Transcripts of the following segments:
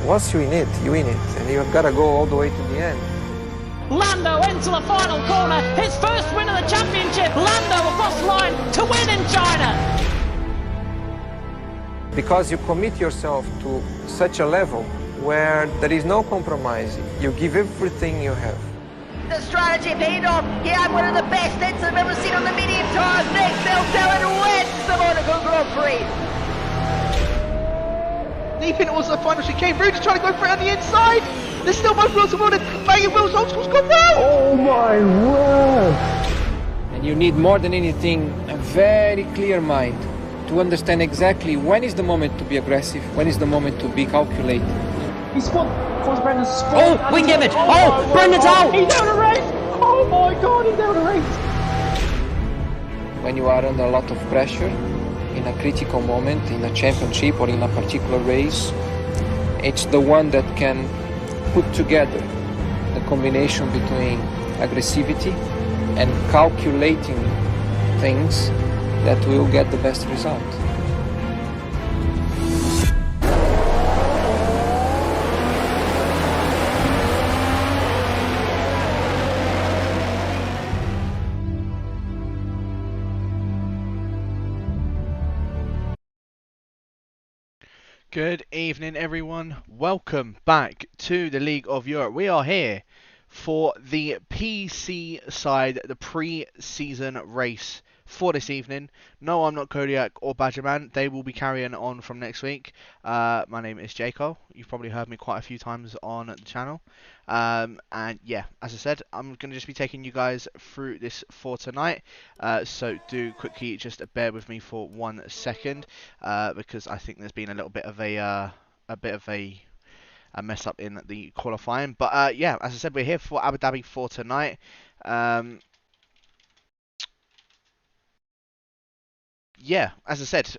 Once you win it, and you've got to go all the way to the end. Lando into the final corner, his first win of the championship. Lando across the line to win in China. Because you commit yourself to such a level where there is no compromise. You give everything you have. The strategy paid off. He had one of the best hits I've ever seen on the medium tires. Nick Bell wins the Monaco Grand Prix. Deep in towards the final chicane. Rudy's trying to go for it on the inside. There's still both wheels of order. Banging wheels. Old School's gone round. Oh my word! And you need more than anything a very clear mind to understand exactly when is the moment to be aggressive, when is the moment to be calculated. He spun. Brendan's spun. Oh, wing image. Oh, Brendan's out. He's down a race. Oh my God, he's down a race. When you are under a lot of pressure, in a critical moment, in a championship or in a particular race, it's the one that can put together the combination between aggressivity and calculating things that will get the best result. Good evening, everyone. Welcome back to the League of Europe. We are here for the PC side, the pre-season race for this evening. No, I'm not Kodiak or Badgerman. They will be carrying on from next week. My name is Jaco. You've probably heard me quite a few times on the channel. And yeah, as I said, I'm going to just be taking you guys through this for tonight. So do quickly just bear with me for 1 second, because I think there's been a little bit of a mess up in the qualifying. But yeah, as I said, we're here for Abu Dhabi for tonight. Yeah, as I said,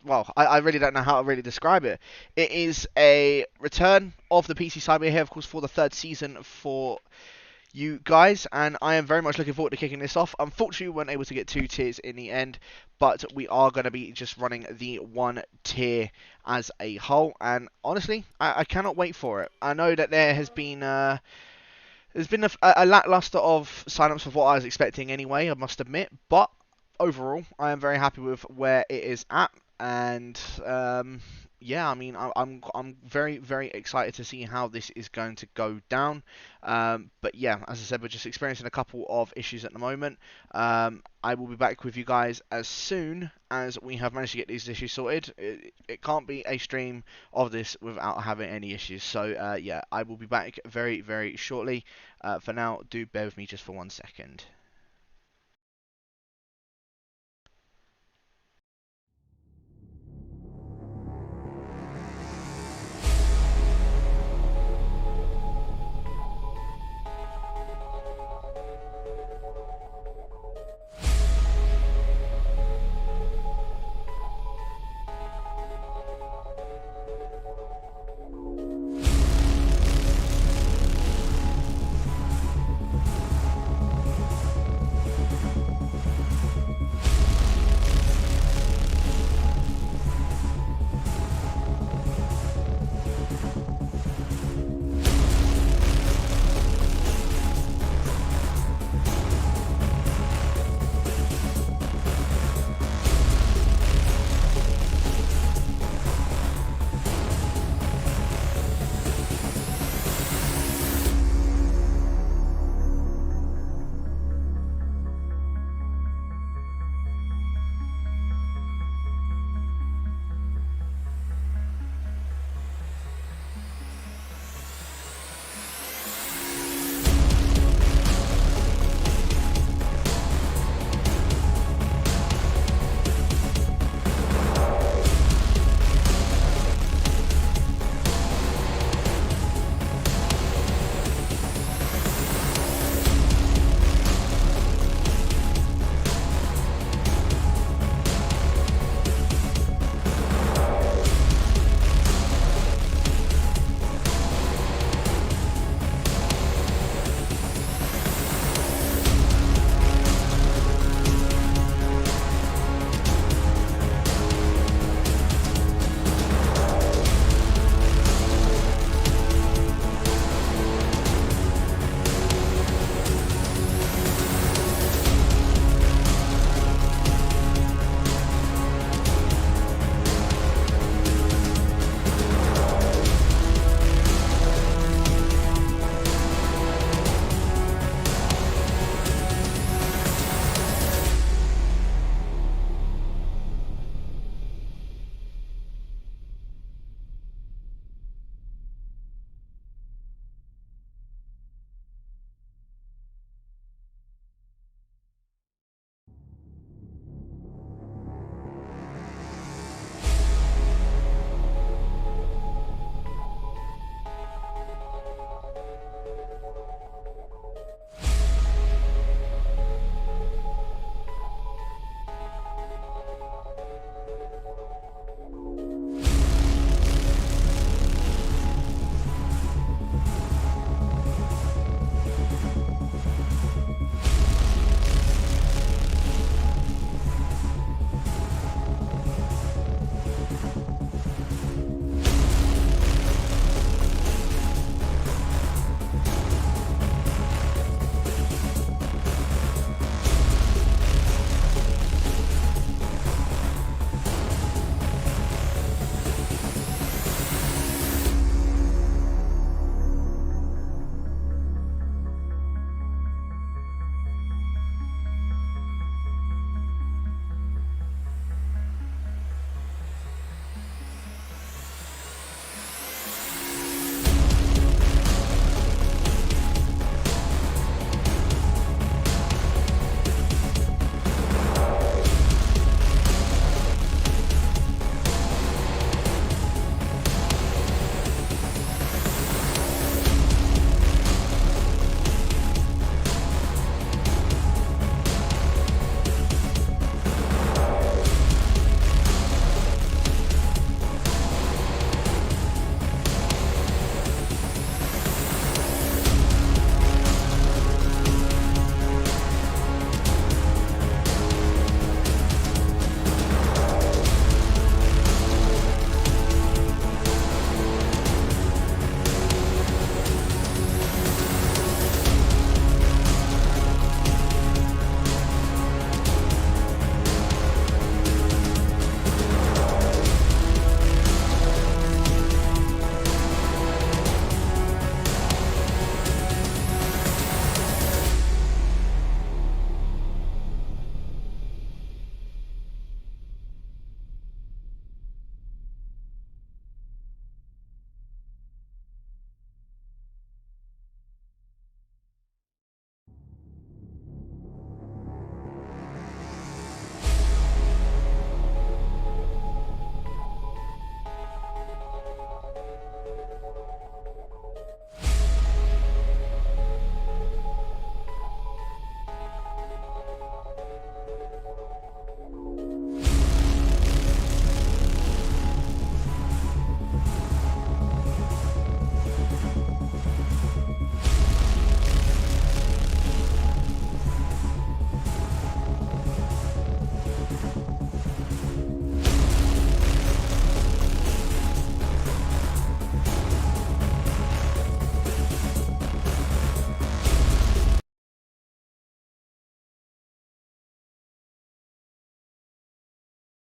well, I really don't know how to really describe it. It is a return of the PC side. We're here, of course, for the third season for you guys, and I am very much looking forward to kicking this off. Unfortunately, we weren't able to get 2 tiers in the end, but we are going to be just running the 1 tier as a whole, and honestly, I cannot wait for it. I know that there's been a lackluster of sign-ups of what I was expecting anyway, I must admit, but overall, I am very happy with where it is at, and yeah, I mean, I'm very, very excited to see how this is going to go down. But yeah, as I said, we're just experiencing a couple of issues at the moment. I will be back with you guys as soon as we have managed to get these issues sorted. It can't be a stream of this without having any issues. So yeah, I will be back very, very shortly. For now, do bear with me just for 1 second.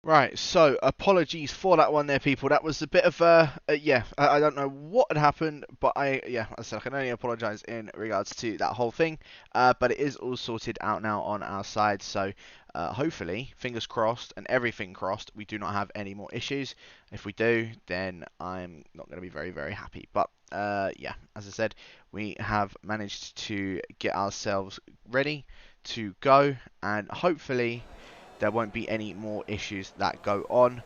Right, so apologies for that one there, people. That was a bit of yeah, I don't know what had happened, but yeah, as I said, I can only apologise in regards to that whole thing. But it is all sorted out now on our side, so hopefully, fingers crossed and everything crossed, we do not have any more issues. If we do, then I'm not going to be very, very happy. But yeah, as I said, we have managed to get ourselves ready to go, and hopefully there won't be any more issues that go on.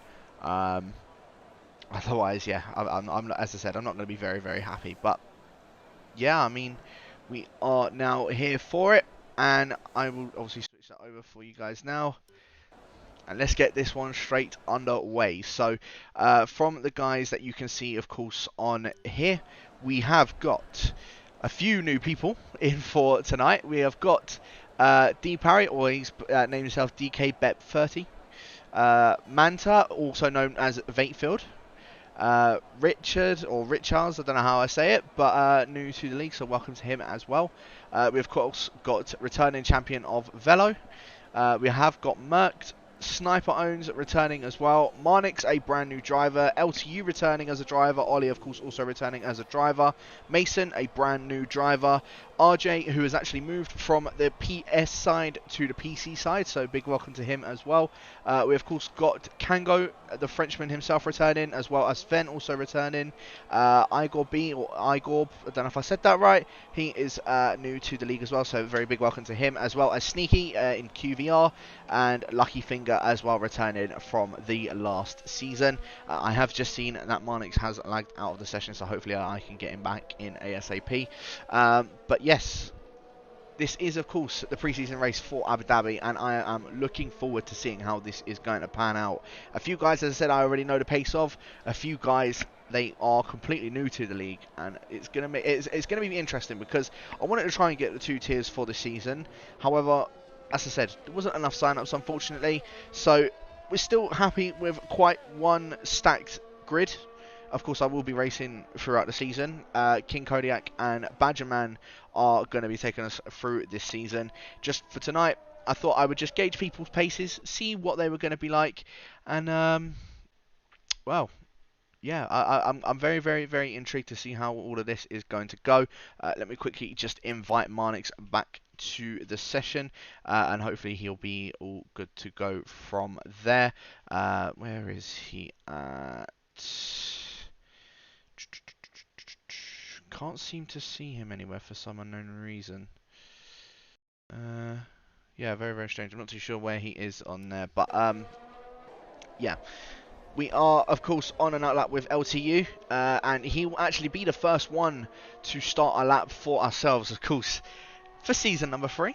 Otherwise, yeah, I'm as I said, I'm not going to be very, very happy. But yeah, I mean, we are now here for it, and I will obviously switch that over for you guys now. And let's get this one straight underway. So, from the guys that you can see, of course, on here, we have got a few new people in for tonight. We have got D Parry, or he's named himself DK Bet 30. Manta, also known as Vatefield. Richard, or Richards, I don't know how I say it, but new to the league, so welcome to him as well. We've of course got returning champion of Velo. We have got Mercked. Sniper Owns returning as well. Marnix, a brand new driver. LTU returning as a driver. Ollie, of course, also returning as a driver. Mason, a brand new driver. RJ, who has actually moved from the PS side to the PC side, so big welcome to him as well. We, of course, got Kango, the Frenchman himself, returning, as well as Sven also returning. Igor B, or Igor, I don't know if I said that right. He is new to the league as well, so very big welcome to him, as well as Sneaky in QVR, and Lucky Finger as well, returning from the last season. I have just seen that Marnix has lagged out of the session, so hopefully I can get him back in ASAP. But yes, this is of course the preseason race for Abu Dhabi, and I am looking forward to seeing how this is going to pan out. A few guys, as I said, I already know the pace of. A few guys, they are completely new to the league, and it's gonna be interesting, because I wanted to try and get the 2 tiers for the season. However, as I said, there wasn't enough sign-ups, unfortunately, so we're still happy with quite one stacked grid. Of course, I will be racing throughout the season. King Kodiak and Badgerman are going to be taking us through this season. Just for tonight, I thought I would just gauge people's paces, see what they were going to be like, and well, yeah, I'm very, very, very intrigued to see how all of this is going to go. Let me quickly just invite Marnix back to the session, and hopefully he'll be all good to go from there. Where is he at? Can't seem to see him anywhere for some unknown reason. Yeah, very, very strange. I'm not too sure where he is on there, but yeah. We are, of course, on an lap with LTU, and he will actually be the first one to start a lap for ourselves, of course, for season number 3.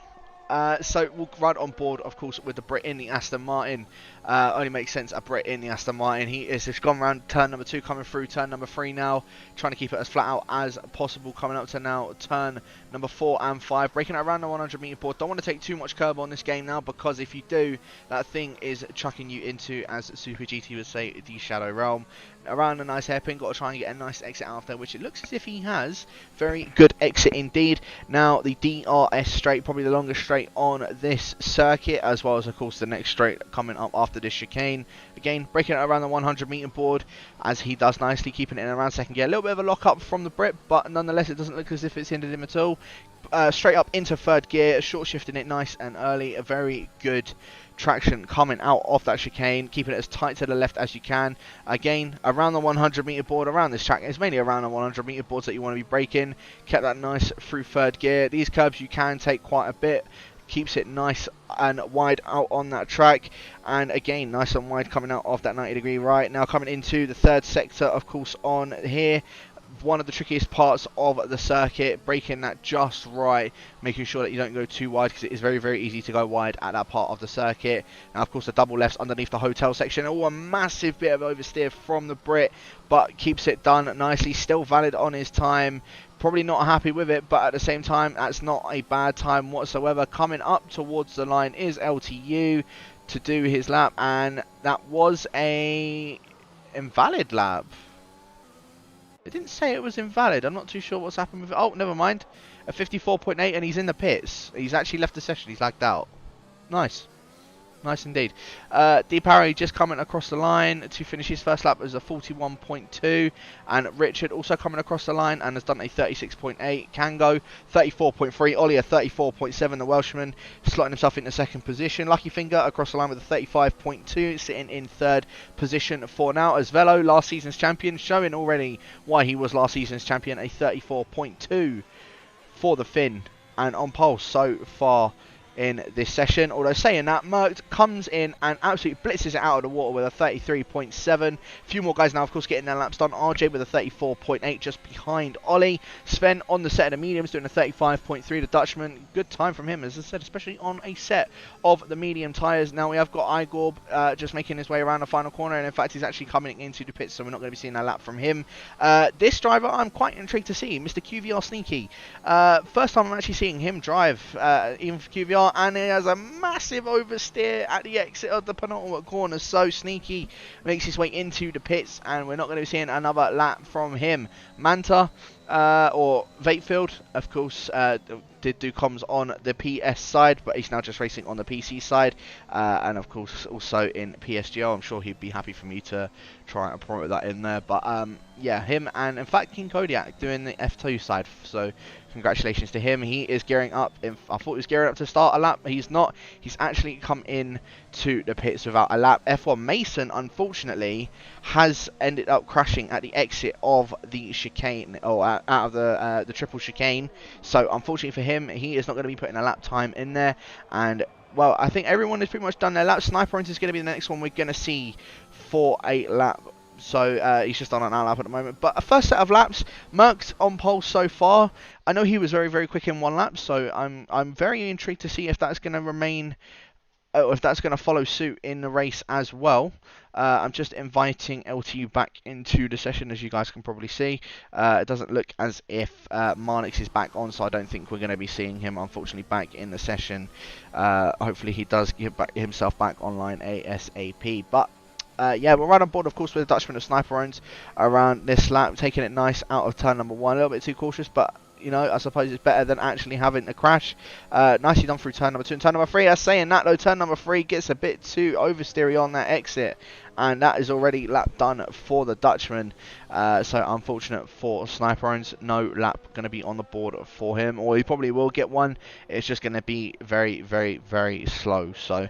So we'll ride on board, of course, with the Brit in the Aston Martin. Only makes sense, a Brit in the Aston Martin. He is just gone around turn number 2, coming through turn number 3 now, trying to keep it as flat out as possible, coming up to now turn number 4 and 5, breaking it around the 100 meter board. Don't want to take too much curb on this game now, because if you do, that thing is chucking you into, as Super GT would say, the Shadow Realm. Around a nice hairpin, got to try and get a nice exit out of there, which it looks as if he has. Very good exit indeed. Now the DRS straight, probably the longest straight on this circuit, as well as of course the next straight coming up after this chicane. Again, breaking it around the 100 meter board, as he does nicely, keeping it in around second gear. A little bit of a lock up from the Brit, but nonetheless it doesn't look as if it's hindered him at all. Straight up into third gear, short shifting it nice and early. A very good traction coming out of that chicane, keeping it as tight to the left as you can. Again, around the 100 meter board, around this track, it's mainly around the 100 meter boards that you want to be braking. Kept that nice through third gear. These curbs you can take quite a bit, keeps it nice and wide out on that track, and again nice and wide coming out of that 90 degree right. Now coming into the third sector, of course, on here, one of the trickiest parts of the circuit, breaking that just right, making sure that you don't go too wide, because it is very, very easy to go wide at that part of the circuit. Now of course the double lefts underneath the hotel section. Oh, a massive bit of oversteer from the Brit, but keeps it done nicely, still valid on his time. Probably not happy with it, but at the same time that's not a bad time whatsoever. Coming up towards the line is LTU to do his lap, and that was a invalid lap. It didn't say it was invalid. I'm not too sure what's happened with it. Oh, never mind. A 54.8, and he's in the pits. He's actually left the session. He's lagged out. Nice. Nice indeed. Deep Harry just coming across the line to finish his first lap as a 41.2, and Richard also coming across the line and has done a 36.8. Kango 34.3. Ollie a 34.7. The Welshman slotting himself into second position. Lucky Finger across the line with a 35.2, sitting in third position for now. As Velo, last season's champion, showing already why he was last season's champion, a 34.2 for the Finn, and on pole so far in this session. Although saying that, Merck comes in and absolutely blitzes it out of the water with a 33.7. A few more guys now, of course, getting their laps done. RJ with a 34.8 just behind Ollie. Sven on the set of the mediums doing a 35.3. The Dutchman, good time from him, as I said, especially on a set of the medium tyres. Now we have got Igorb just making his way around the final corner, and in fact he's actually coming into the pits, so we're not going to be seeing a lap from him. This driver I'm quite intrigued to see, Mr. QVR Sneaky. First time I'm actually seeing him drive, even for QVR. And he has a massive oversteer at the exit of the penultimate corner. So Sneaky makes his way into the pits, and we're not going to be seeing another lap from him. Manta or Vatefield, of course, did do comms on the PS side, but he's now just racing on the PC side, and of course also in PSGO. I'm sure he'd be happy for me to try and promote that in there. But yeah, him and in fact King Kodiak doing the F2 side, so congratulations to him. He is gearing up. I thought he was gearing up to start a lap. He's not. He's actually come in to the pits without a lap. F1 Mason, unfortunately, has ended up crashing at the exit of the chicane, or out of the triple chicane. So unfortunately for him, he is not going to be putting a lap time in there. And well, I think everyone has pretty much done their lap. Sniper is going to be the next one we're going to see for a lap. So he's just on an lap at the moment. But a first set of laps, Merck's on pole so far. I know he was very, very quick in one lap, so I'm very intrigued to see if that's going to remain, or if that's going to follow suit in the race as well. I'm just inviting LTU back into the session, as you guys can probably see. It doesn't look as if Marnix is back on, so I don't think we're going to be seeing him, unfortunately, back in the session. Hopefully he does get himself back online ASAP. But yeah, we're right on board, of course, with the Dutchman of Sniper Owns around this lap, taking it nice out of turn number 1. A little bit too cautious, but you know, I suppose it's better than actually having a crash. Nicely done through turn number 2 and turn number 3. Saying that though, turn number 3 gets a bit too oversteery on that exit, and that is already lap done for the Dutchman. So unfortunate for Sniper Owns, no lap going to be on the board for him, or he probably will get one. It's just going to be very, very, very slow. So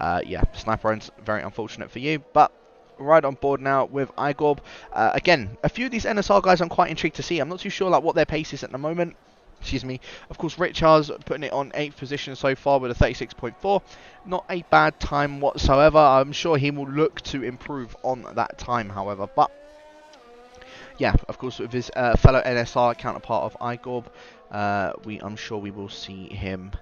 yeah, Sniper Owns, very unfortunate for you, but right on board now with Igorb. Again, a few of these NSR guys I'm quite intrigued to see. I'm not too sure like what their pace is at the moment. Excuse me. Of course, Richards putting it on 8th position so far with a 36.4. Not a bad time whatsoever. I'm sure he will look to improve on that time, however. But yeah, of course, with his fellow NSR counterpart of Igorb, I'm sure we will see him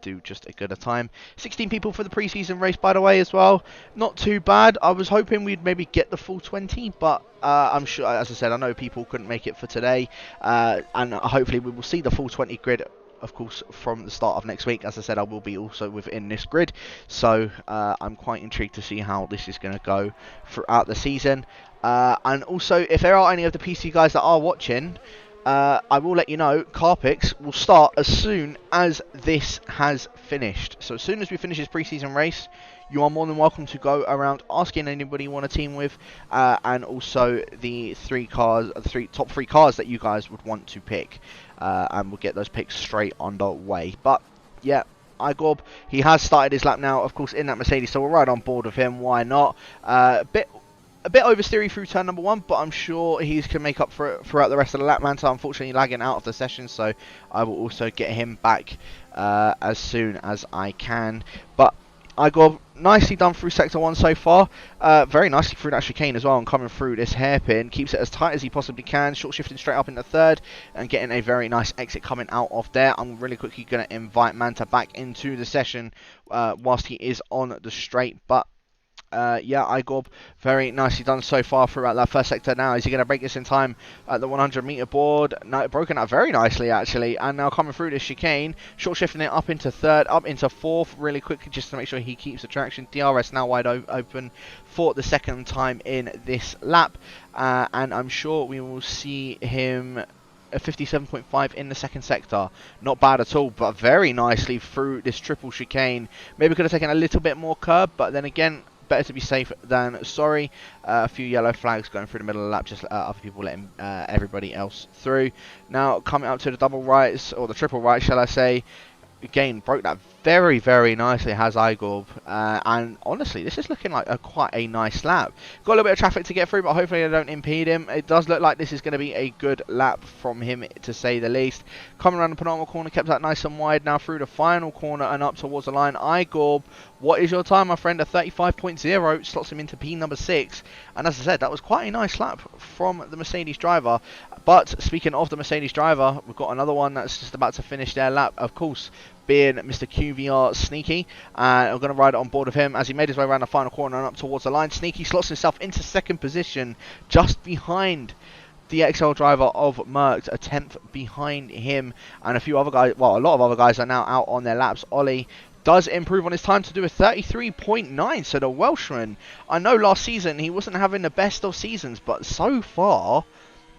do just a good a time. 16 people for the preseason race, by the way, as well. Not too bad. I was hoping we'd maybe get the full 20, but I'm sure, as I said, I know people couldn't make it for today, and hopefully we will see the full 20 grid, of course, from the start of next week. As I said, I will be also within this grid, so I'm quite intrigued to see how this is going to go throughout the season. And also, if there are any of the PC guys that are watching, I will let you know, Carpix will start as soon as this has finished. So as soon as we finish this preseason race, you are more than welcome to go around asking anybody you want a team with, and also the top three cars that you guys would want to pick, and we'll get those picks straight underway. But yeah, Igorb, he has started his lap now, of course, in that Mercedes, so we're right on board with him. Why not? A bit oversteery through turn number 1, but I'm sure he can make up for it throughout the rest of the lap. Manta unfortunately lagging out of the session, so I will also get him back as soon as I can. But Igor, nicely done through sector 1 so far. Very nicely through that chicane as well, and coming through this hairpin. Keeps it as tight as he possibly can. Short shifting straight up into 3rd, and getting a very nice exit coming out of there. I'm really quickly going to invite Manta back into the session whilst he is on the straight. But yeah, Igorb, very nicely done so far throughout that first sector. Now, is he going to break this in time at the 100 meter board? No, broken out very nicely, actually. And now coming through this chicane, short shifting it up into 3rd, up into 4th, really quickly, just to make sure he keeps the traction. DRS now wide open for the second time in this lap. And I'm sure we will see him a 57.5 in the second sector. Not bad at all, but very nicely through this triple chicane. Maybe could have taken a little bit more curb, but then again, better to be safe than sorry. A few yellow flags going through the middle of the lap, just other people letting everybody else through. Now coming up to the double rights, or the triple right, shall I say. Again, broke that very, very nicely, has Igorb. And honestly, this is looking like quite a nice lap. Got a little bit of traffic to get through, but hopefully they don't impede him. It does look like this is going to be a good lap from him, to say the least. Coming around the penultimate corner, kept that nice and wide. Now through the final corner and up towards the line. Igorb, what is your time, my friend? A 35.0, slots him into P number 6. And as I said, that was quite a nice lap from the Mercedes driver. But speaking of the Mercedes driver, we've got another one that's just about to finish their lap, of course, being Mr. QVR Sneaky. And I'm going to ride on board of him as he made his way around the final corner and up towards the line. Sneaky slots himself into second position, just behind the XL driver of Merckx, a 10th behind him. And a few other guys, well, a lot of other guys are now out on their laps. Ollie does improve on his time to do a 33.9. So the Welshman, I know last season he wasn't having the best of seasons, but so far,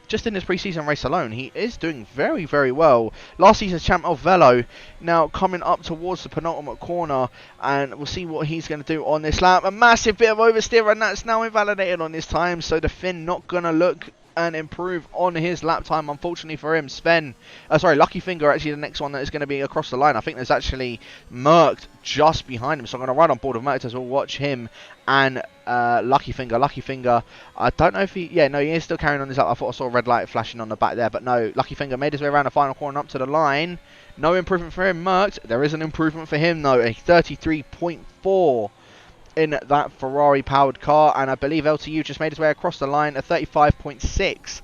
just in this pre-season race alone, he is doing very, very well. Last season's champ of Velo, now coming up towards the penultimate corner, and we'll see what he's going to do on this lap. A massive bit of oversteer, and that's now invalidated on this time, so the Finn not going to look and improve on his lap time, unfortunately for him. Lucky Finger, actually the next one that is going to be across the line. I think there's actually Merckx just behind him, so I'm going to ride on board of Merckx as we'll watch him and Lucky Finger. Lucky Finger, I don't know if he is still carrying on his lap. I thought I saw a red light flashing on the back there, but no, Lucky Finger made his way around the final corner up to the line. No improvement for him. Merckx, there is an improvement for him though, a 33.4 in that Ferrari powered car, and I believe LTU just made his way across the line, a 35.6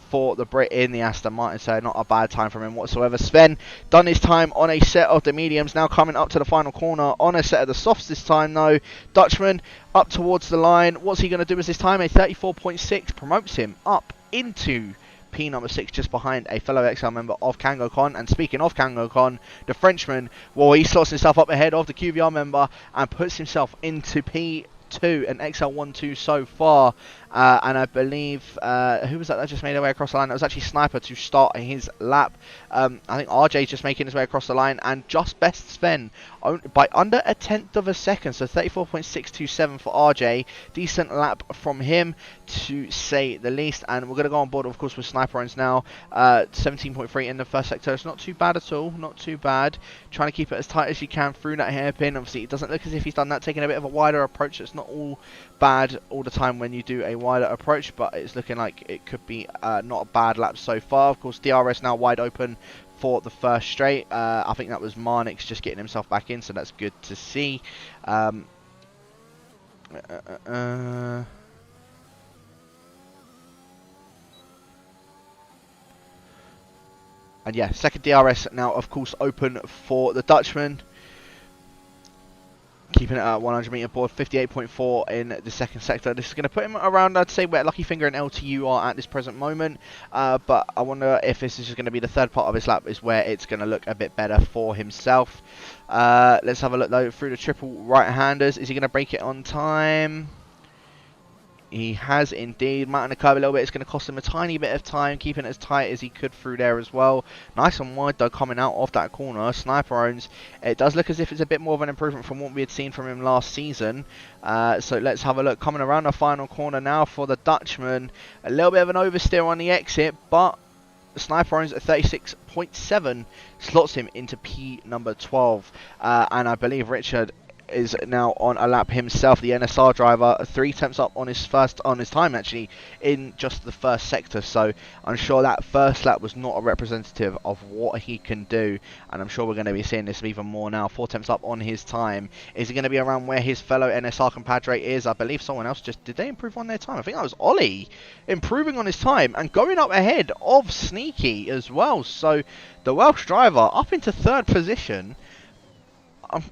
for the Brit in the Aston Martin, so not a bad time from him whatsoever. Sven done his time on a set of the mediums, now coming up to the final corner on a set of the softs this time though. Dutchman up towards the line, what's he going to do with this time? A 34.6 promotes him up into P number 6, just behind a fellow XL member of KangoCon. And speaking of KangoCon, the Frenchman, well, he slots himself up ahead of the QVR member and puts himself into P2, an XL12 so far. And I believe, who was that just made their way across the line? That was actually Sniper to start his lap. I think RJ's just making his way across the line, and just best Sven by under a 10th of a second, so 34.627 for RJ. Decent lap from him, to say the least. And we're going to go on board, of course, with Sniper Owens now. 17.3 in the first sector. It's not too bad at all, not too bad. Trying to keep it as tight as you can through that hairpin. Obviously, it doesn't look as if he's done that, taking a bit of a wider approach. It's not all bad all the time when you do a wider approach, but it's looking like it could be not a bad lap so far. Of course, DRS now wide open for the first straight. I think that was Marnix just getting himself back in, so that's good to see. And yeah, second DRS now, of course, open for the Dutchman. Keeping it at 100 meter board, 58.4 in the second sector. This is going to put him around, I'd say, where Lucky Finger and LTU are at this present moment. But I wonder if this is just going to be the third part of his lap, is where it's going to look a bit better for himself. Let's have a look though through the triple right-handers. Is he going to break it on time? He has indeed. Mounting the curve a little bit. It's going to cost him a tiny bit of time, keeping it as tight as he could through there as well. Nice and wide though, coming out of that corner. Sniper Owens. It does look as if it's a bit more of an improvement from what we had seen from him last season. So let's have a look. Coming around the final corner now for the Dutchman. A little bit of an oversteer on the exit, but Sniper Owens at 36.7 slots him into P number 12. And I believe Richard is now on a lap himself, the NSR driver, 3 tenths up on his time actually in just the first sector. So I'm sure that first lap was not a representative of what he can do, and I'm sure we're going to be seeing this even more now. 4 tenths up on his time. Is he going to be around where his fellow NSR compadre is? I believe someone else did they improve on their time? I think that was Ollie improving on his time and going up ahead of Sneaky as well. So the Welsh driver up into 3rd position.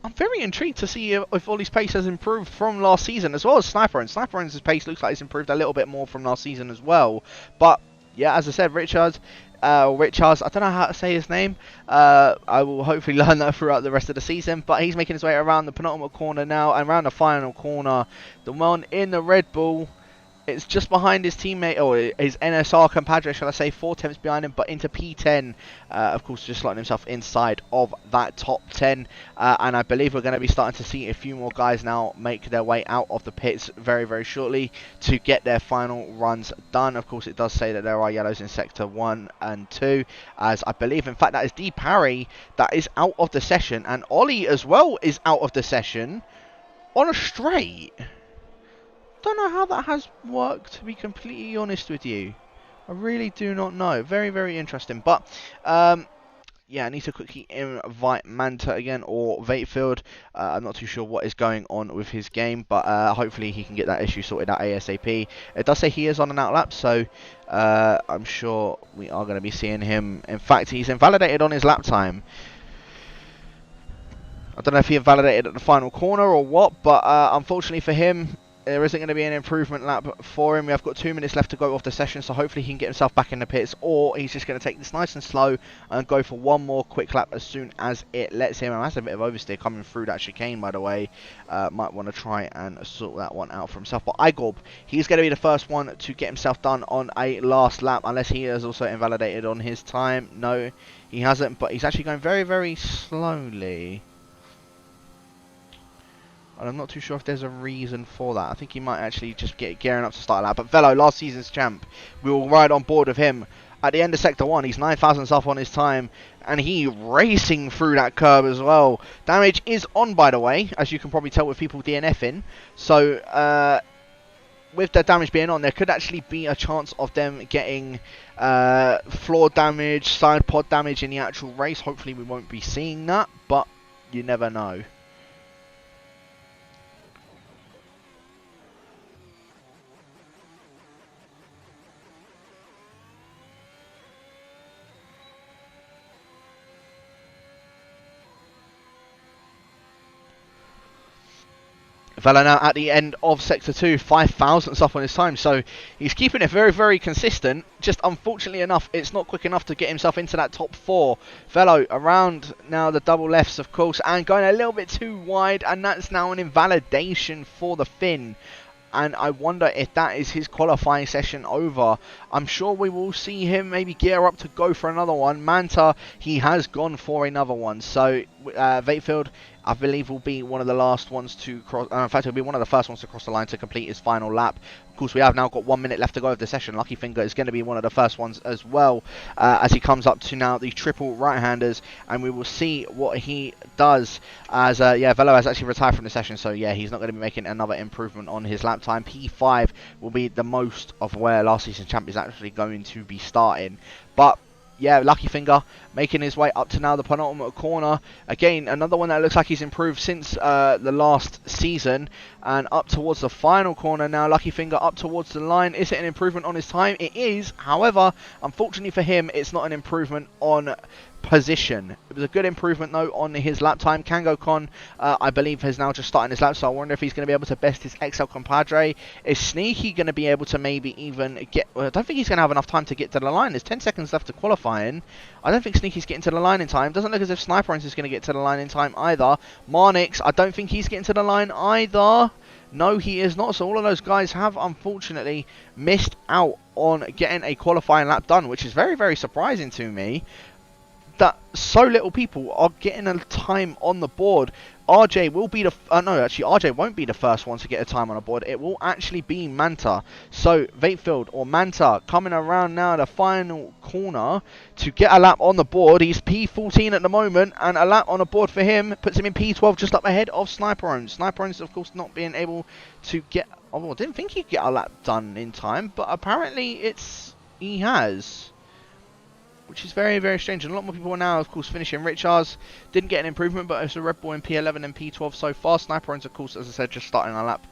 I'm very intrigued to see if Ollie's pace has improved from last season, as well as Sniper Owens. Sniper Owens' pace looks like it's improved a little bit more from last season as well. But yeah, as I said, Richards, I don't know how to say his name. I will hopefully learn that throughout the rest of the season. But he's making his way around the penultimate corner now, and around the final corner. The one in the Red Bull It's just behind his teammate, or his NSR compadre, shall I say, 4 tenths behind him, but into P10, of course, just slotting himself inside of that top 10. And I believe we're going to be starting to see a few more guys now make their way out of the pits very, very shortly to get their final runs done. Of course, it does say that there are yellows in sector 1 and 2, as I believe, in fact, that is D Parry that is out of the session, and Ollie as well is out of the session on a straight. Don't know how that has worked, to be completely honest with you. I really do not know. Very, very interesting. But yeah, I need to quickly invite Manta again, or Vatefield. I'm not too sure what is going on with his game, but hopefully he can get that issue sorted out ASAP. It does say he is on an outlap, so I'm sure we are going to be seeing him. In fact, he's invalidated on his lap time. I don't know if he invalidated at the final corner or what, but unfortunately for him, there isn't going to be an improvement lap for him. We have got 2 minutes left to go off the session, so hopefully he can get himself back in the pits, or he's just going to take this nice and slow and go for one more quick lap as soon as it lets him. And that's a bit of oversteer coming through that chicane, by the way. Might want to try and sort that one out for himself. But Igorb, he's going to be the first one to get himself done on a last lap, unless he has also invalidated on his time. No, he hasn't, but he's actually going very, very slowly. And I'm not too sure if there's a reason for that. I think he might actually just get gearing up to start a lap. But Velo, last season's champ, we will ride on board with him. At the end of Sector 1, he's 9 thousandths off on his time. And he racing through that curb as well. Damage is on, by the way, as you can probably tell with people DNFing. So, with the damage being on, there could actually be a chance of them getting floor damage, side pod damage in the actual race. Hopefully we won't be seeing that, but you never know. Vela now at the end of Sector 2, 5 thousandths off on his time, so he's keeping it very, very consistent. Just unfortunately enough, it's not quick enough to get himself into that top 4. Velo around now the double lefts, of course, and going a little bit too wide, and that's now an invalidation for the Finn. And I wonder if that is his qualifying session over. I'm sure we will see him maybe gear up to go for another one. Manta, he has gone for another one. So, Vatefield, I believe, will be one of the last ones to cross. In fact, he'll be one of the first ones to cross the line to complete his final lap. Of course, we have now got 1 minute left to go of the session. Lucky Finger is going to be one of the first ones as well, as he comes up to now the triple right-handers, and we will see what he does. As yeah, Velo has actually retired from the session, so yeah, he's not going to be making another improvement on his lap time. P5 will be the most of where last season's champ is actually going to be starting, but yeah, Lucky Finger making his way up to now the penultimate corner. Again, another one that looks like he's improved since the last season. And up towards the final corner now. Lucky Finger up towards the line. Is it an improvement on his time? It is. However, unfortunately for him, it's not an improvement on position. It was a good improvement though on his lap time. Kango Con, I believe, has now just started his lap, so I wonder if he's going to be able to best his XL compadre. Is Sneaky going to be able to maybe even get... Well, I don't think he's going to have enough time to get to the line. There's 10 seconds left to qualifying. I don't think Sneaky's getting to the line in time. Doesn't look as if Sniper is going to get to the line in time either. Marnix, I don't think he's getting to the line either. No, he is not. So all of those guys have unfortunately missed out on getting a qualifying lap done, which is very, very surprising to me, that so little people are getting a time on the board. RJ will be the... no, actually, RJ won't be the first one to get a time on the board. It will actually be Manta. So, Vatefield or Manta coming around now the final corner to get a lap on the board. He's P14 at the moment, and a lap on the board for him puts him in P12 just up ahead of Sniper-Owns. Sniper-Owns, of course, not being able to get... Oh, I didn't think he'd get a lap done in time, but apparently he has. Which is very, very strange. And a lot more people are now, of course, finishing. Richards didn't get an improvement, but it's a Red Bull in P11 and P12 so far. Sniper-Owns, of course, as I said, just starting a lap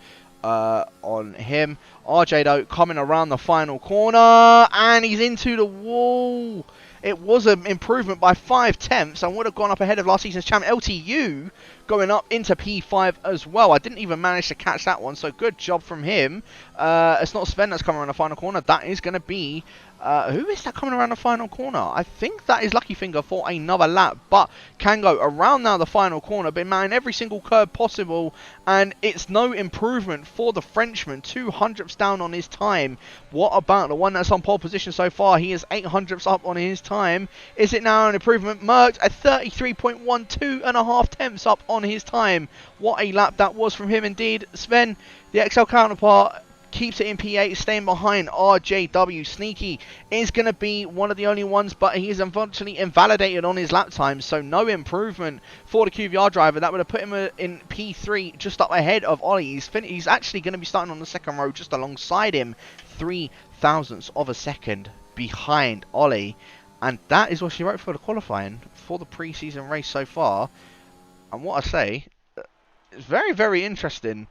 on him. RJ, though, coming around the final corner, and he's into the wall. It was an improvement by 5 tenths and would have gone up ahead of last season's champ. LTU going up into P5 as well. I didn't even manage to catch that one, so good job from him. It's not Sven that's coming around the final corner. That is going to be Who is that coming around the final corner? I think that is Lucky Finger for another lap, but can go around now the final corner, been manning every single curve possible, and it's no improvement for the Frenchman. 200ths down on his time. What about the one that's on pole position so far? He is 800ths up on his time. Is it now an improvement? Merckx at 33.12 and a half tenths up on his time. What a lap that was from him indeed. Sven, the XL counterpart, keeps it in P8, staying behind RJW. Sneaky is going to be one of the only ones, but he is unfortunately invalidated on his lap time, so no improvement for the QVR driver. That would have put him in P3, just up ahead of Ollie. He's actually going to be starting on the second row just alongside him, 3 thousandths of a second behind Ollie. And that is what she wrote for the qualifying for the pre-season race so far. And what I say, it's very, very interesting,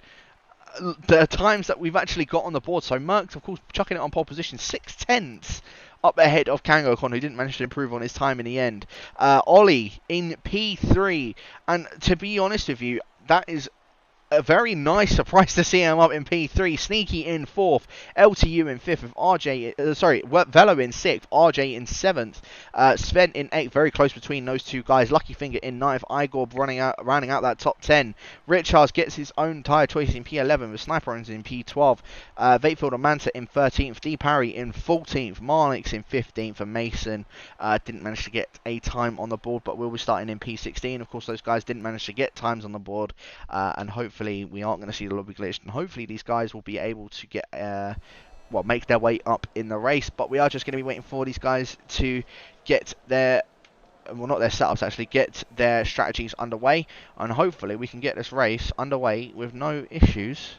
the times that we've actually got on the board. So Merckx, of course, chucking it on pole position, 6/10 up ahead of Kangokon, who didn't manage to improve on his time in the end. Ollie in P3, and to be honest with you, that is a very nice surprise to see him up in P3. Sneaky in 4th, LTU in 5th, with Velo in 6th, RJ in 7th, Sven in 8th, very close between those two guys. Lucky Finger in 9th, Igor rounding out that top 10. Richards gets his own tyre choice in P11, with Sniper owns in P12, Vatefield and Manta in 13th, D Parry in 14th, Marnix in 15th, and Mason didn't manage to get a time on the board, but will be starting in P16. Of course, those guys didn't manage to get times on the board, and hopefully we aren't going to see the lobby glitched, and hopefully these guys will be able to get make their way up in the race. But we are just going to be waiting for these guys to get their, well, not their setups actually, get their strategies underway, and hopefully we can get this race underway with no issues.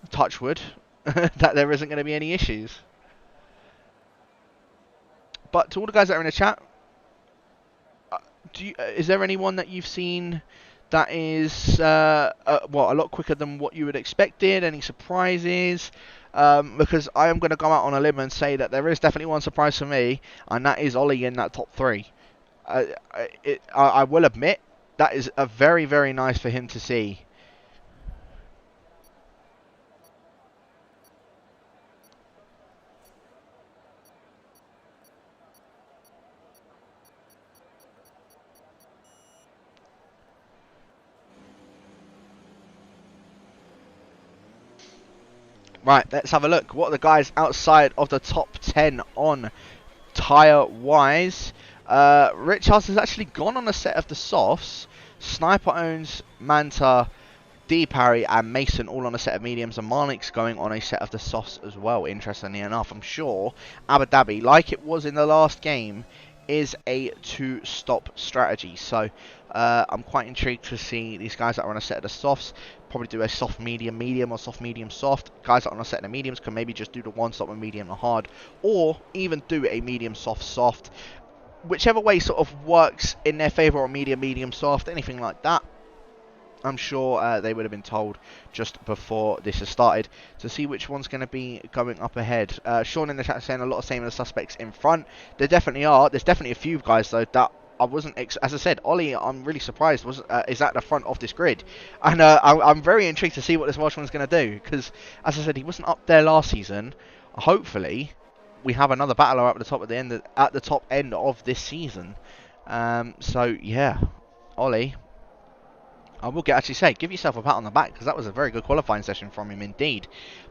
Touch wood that there isn't going to be any issues. But to all the guys that are in the chat, is there anyone that you've seen that is a lot quicker than what you would expected? Any surprises? Because I am going to go out on a limb and say that there is definitely one surprise for me, and that is Ollie in that top 3. I will admit that is a very, very nice for him to see. Right, let's have a look. What are the guys outside of the top 10 on tyre-wise? Richards has actually gone on a set of the softs. Sniper owns, Manta, D Parry and Mason all on a set of mediums, and Marnix going on a set of the softs as well, interestingly enough. I'm sure Abu Dhabi, like it was in the last game, is a two-stop strategy. So I'm quite intrigued to see these guys that are on a set of the softs probably do a soft medium medium or soft medium soft. Guys that are on a set of the mediums can maybe just do the one stop with medium and hard, or even do a medium soft soft, whichever way sort of works in their favour, or medium medium soft, anything like that. I'm sure they would have been told just before this has started to see which one's going to be going up ahead. Sean in the chat saying a lot of same of the suspects in front. There definitely are. There's definitely a few guys though that I wasn't, as I said, Ollie, I'm really surprised is at the front of this grid, and I'm very intrigued to see what this Welshman's going to do, because as I said, he wasn't up there last season. Hopefully, we have another battler up at the top at the top end of this season. So yeah, Ollie, I will actually say, give yourself a pat on the back, because that was a very good qualifying session from him indeed.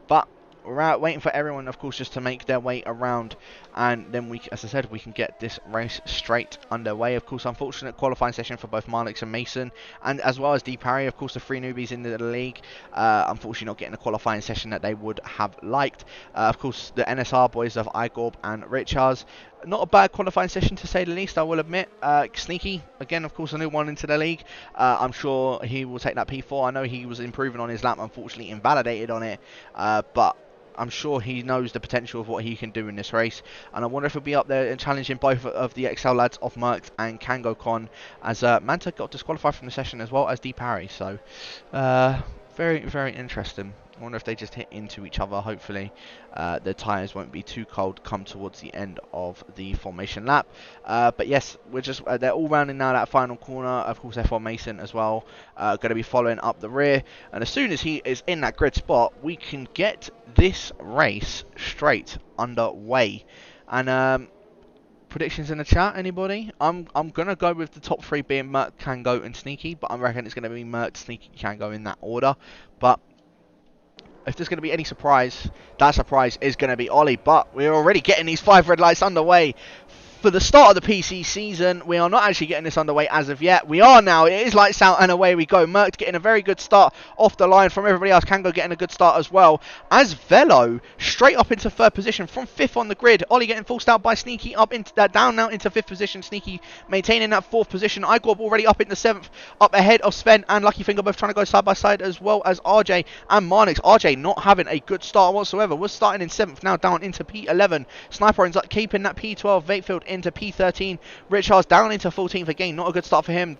But we're out waiting for everyone, of course, just to make their way around, and then we, as I said, we can get this race straight underway. Of course, unfortunate qualifying session for both Marnix and Mason, and as well as D Parry, of course, the 3 newbies in the league. Unfortunately, not getting a qualifying session that they would have liked. Of course, the NSR boys of Igor and Richards, not a bad qualifying session to say the least, I will admit. Sneaky, again, of course, a new one into the league. I'm sure he will take that P4. I know he was improving on his lap, unfortunately invalidated on it, but I'm sure he knows the potential of what he can do in this race, and I wonder if he'll be up there and challenging both of the XL lads of Merckx and Kangokon, as Manta got disqualified from the session as well as D Parry. So very, very interesting. I wonder if they just hit into each other. Hopefully the tyres won't be too cold come towards the end of the formation lap. But yes, we're just they're all rounding now that final corner. Of course, F1 Mason as well going to be following up the rear, and as soon as he is in that grid spot, we can get this race straight underway. And predictions in the chat, anybody? I'm gonna go with the top 3 being Merc, Kango, and Sneaky, but I reckon it's gonna be Merc, Sneaky, Kango in that order. But if there's going to be any surprise, that surprise is going to be Ollie. But we're already getting these 5 red lights underway. For the start of the PC season, we are not actually getting this underway as of yet. We are now. It is lights out and away we go. Merc getting a very good start off the line from everybody else. Kango getting a good start as well. As Velo straight up into 3rd position from 5th on the grid. Ollie getting forced out by Sneaky up into down now into 5th position. Sneaky maintaining that 4th position. Igorb already up into 7th, up ahead of Sven and Lucky Finger, both trying to go side by side, as well as RJ and Marnix. RJ not having a good start whatsoever. We're starting in 7th now, down into P11. Sniper ends up keeping that P12. Vatefield into P13. Richards down into 14th again. Not a good start for him.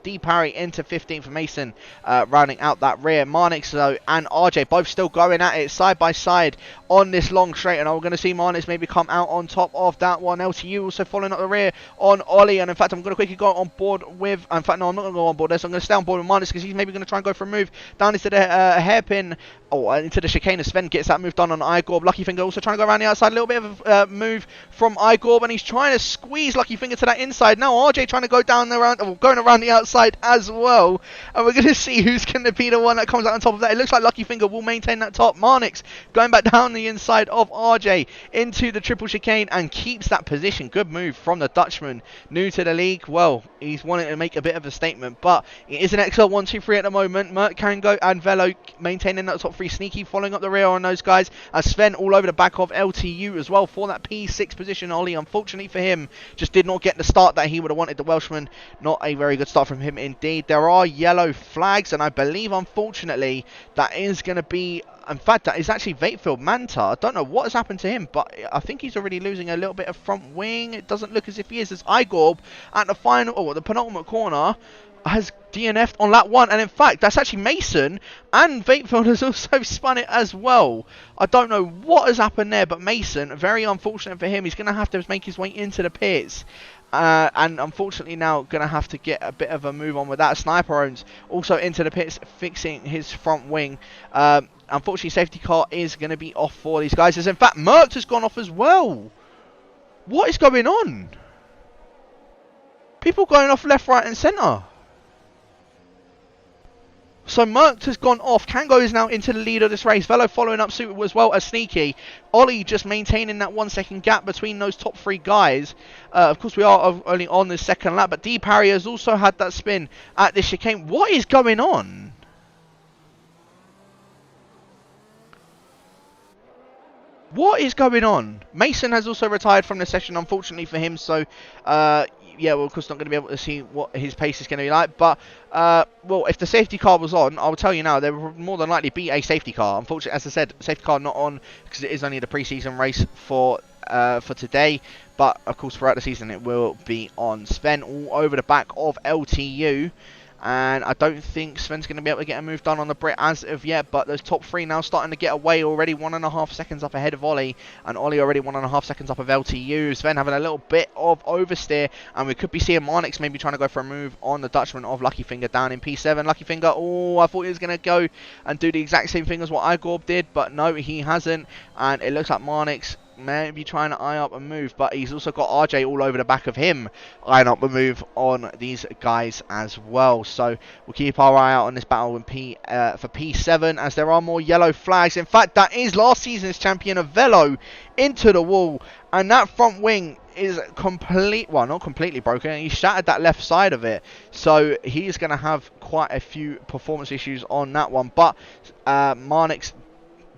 D Parry into 15th. Mason rounding out that rear. Marnix though and RJ both still going at it side by side on this long straight, and I'm going to see Marnix maybe come out on top of that one. LTU also following up the rear on Ollie, and in fact I'm going to quickly go on board with, in fact no, I'm not going to go on board this. I'm going to stay on board with Marnix because he's maybe going to try and go for a move down into the hairpin, or into the chicane. Sven gets that move done on Igorb. Lucky Finger also trying to go around the outside. A little bit of a move from Igorb, and he's trying to squeeze Lucky Finger to that inside. Now RJ trying to go down around, or going around the outside as well, and we're going to see who's going to be the one that comes out on top of that. It looks like Lucky Finger will maintain that top. Marnix going back down the inside of RJ into the triple chicane and keeps that position. Good move from the Dutchman, new to the league. Well, he's wanting to make a bit of a statement, but it is an XL 1-2-3 at the moment. Merc, Kango and Velo maintaining that top 3. Sneaky following up the rear on those guys, as Sven all over the back of LTU as well for that P6 position. Ollie, unfortunately for him, just did not get the start that he would have wanted. The Welshman, not a very good start from him indeed. There are yellow flags, and I believe unfortunately that is going to be, in fact that is actually Vatefield Manta. I don't know what has happened to him, but I think he's already losing a little bit of front wing. It doesn't look as if he is, as Igorb at the final, or the penultimate corner, has DNF'd on lap 1, and in fact that's actually Mason, and Vatefield has also spun it as well. I don't know what has happened there, but Mason, very unfortunate for him, he's going to have to make his way into the pits. And unfortunately now going to have to get a bit of a move on with that. Sniper owns also into the pits, fixing his front wing. Unfortunately, safety car is going to be off for these guys. As in fact, Merc has gone off as well. What is going on? People going off left, right and centre. So Merc has gone off. Kango is now into the lead of this race. Velo following up suit as well as Sneaky. Ollie just maintaining that 1 second gap between those top 3 guys. Of course, we are only on the second lap, but D Parry has also had that spin at this chicane. What is going on? What is going on? Mason has also retired from the session, unfortunately for him. So, yeah, well, of course, not going to be able to see what his pace is going to be like. But, well, if the safety car was on, I will tell you now, there would more than likely be a safety car. Unfortunately, as I said, safety car not on because it is only the pre-season race for today. But, of course, throughout the season, it will be on. Sven all over the back of LTU. And I don't think Sven's going to be able to get a move done on the Brit as of yet. But those top 3 now starting to get away already. 1.5 seconds up ahead of Ollie. And Ollie already 1.5 seconds up of LTU. Sven having a little bit of oversteer. And we could be seeing Marnix maybe trying to go for a move on the Dutchman of Lucky Finger down in P7. Lucky Finger, oh, I thought he was going to go and do the exact same thing as what Igorb did. But no, he hasn't. And it looks like Marnix maybe trying to eye up a move, but he's also got RJ all over the back of him eyeing up a move on these guys as well. So we'll keep our eye out on this battle in for P7, as there are more yellow flags. In fact, that is last season's champion of Velo into the wall, and that front wing is well, not completely broken. He shattered that left side of it, so he's going to have quite a few performance issues on that one. But Marnix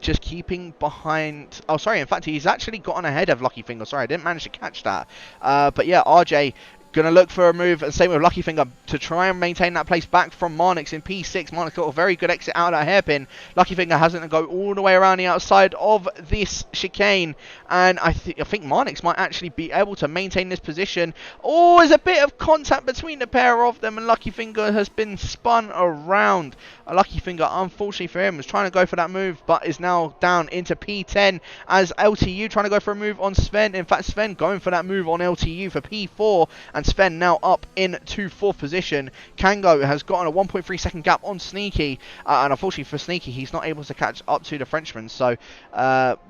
just keeping behind. Oh, sorry. In fact, he's actually gotten ahead of Lucky Finger. Sorry, I didn't manage to catch that. But yeah, RJ going to look for a move, and same with Lucky Finger, to try and maintain that place back from Marnix in P6. Marnix got a very good exit out of that hairpin. Lucky Finger hasn't to go all the way around the outside of this chicane, and I think Marnix might actually be able to maintain this position. Oh, there's a bit of contact between the pair of them, and Lucky Finger has been spun around. Lucky Finger, unfortunately for him, was trying to go for that move, but is now down into P10, as LTU trying to go for a move on Sven. In fact, Sven going for that move on LTU for P4, and and Sven now up into 4th position. Kango has gotten a 1.3 second gap on Sneaky, and unfortunately for Sneaky, he's not able to catch up to the Frenchman. So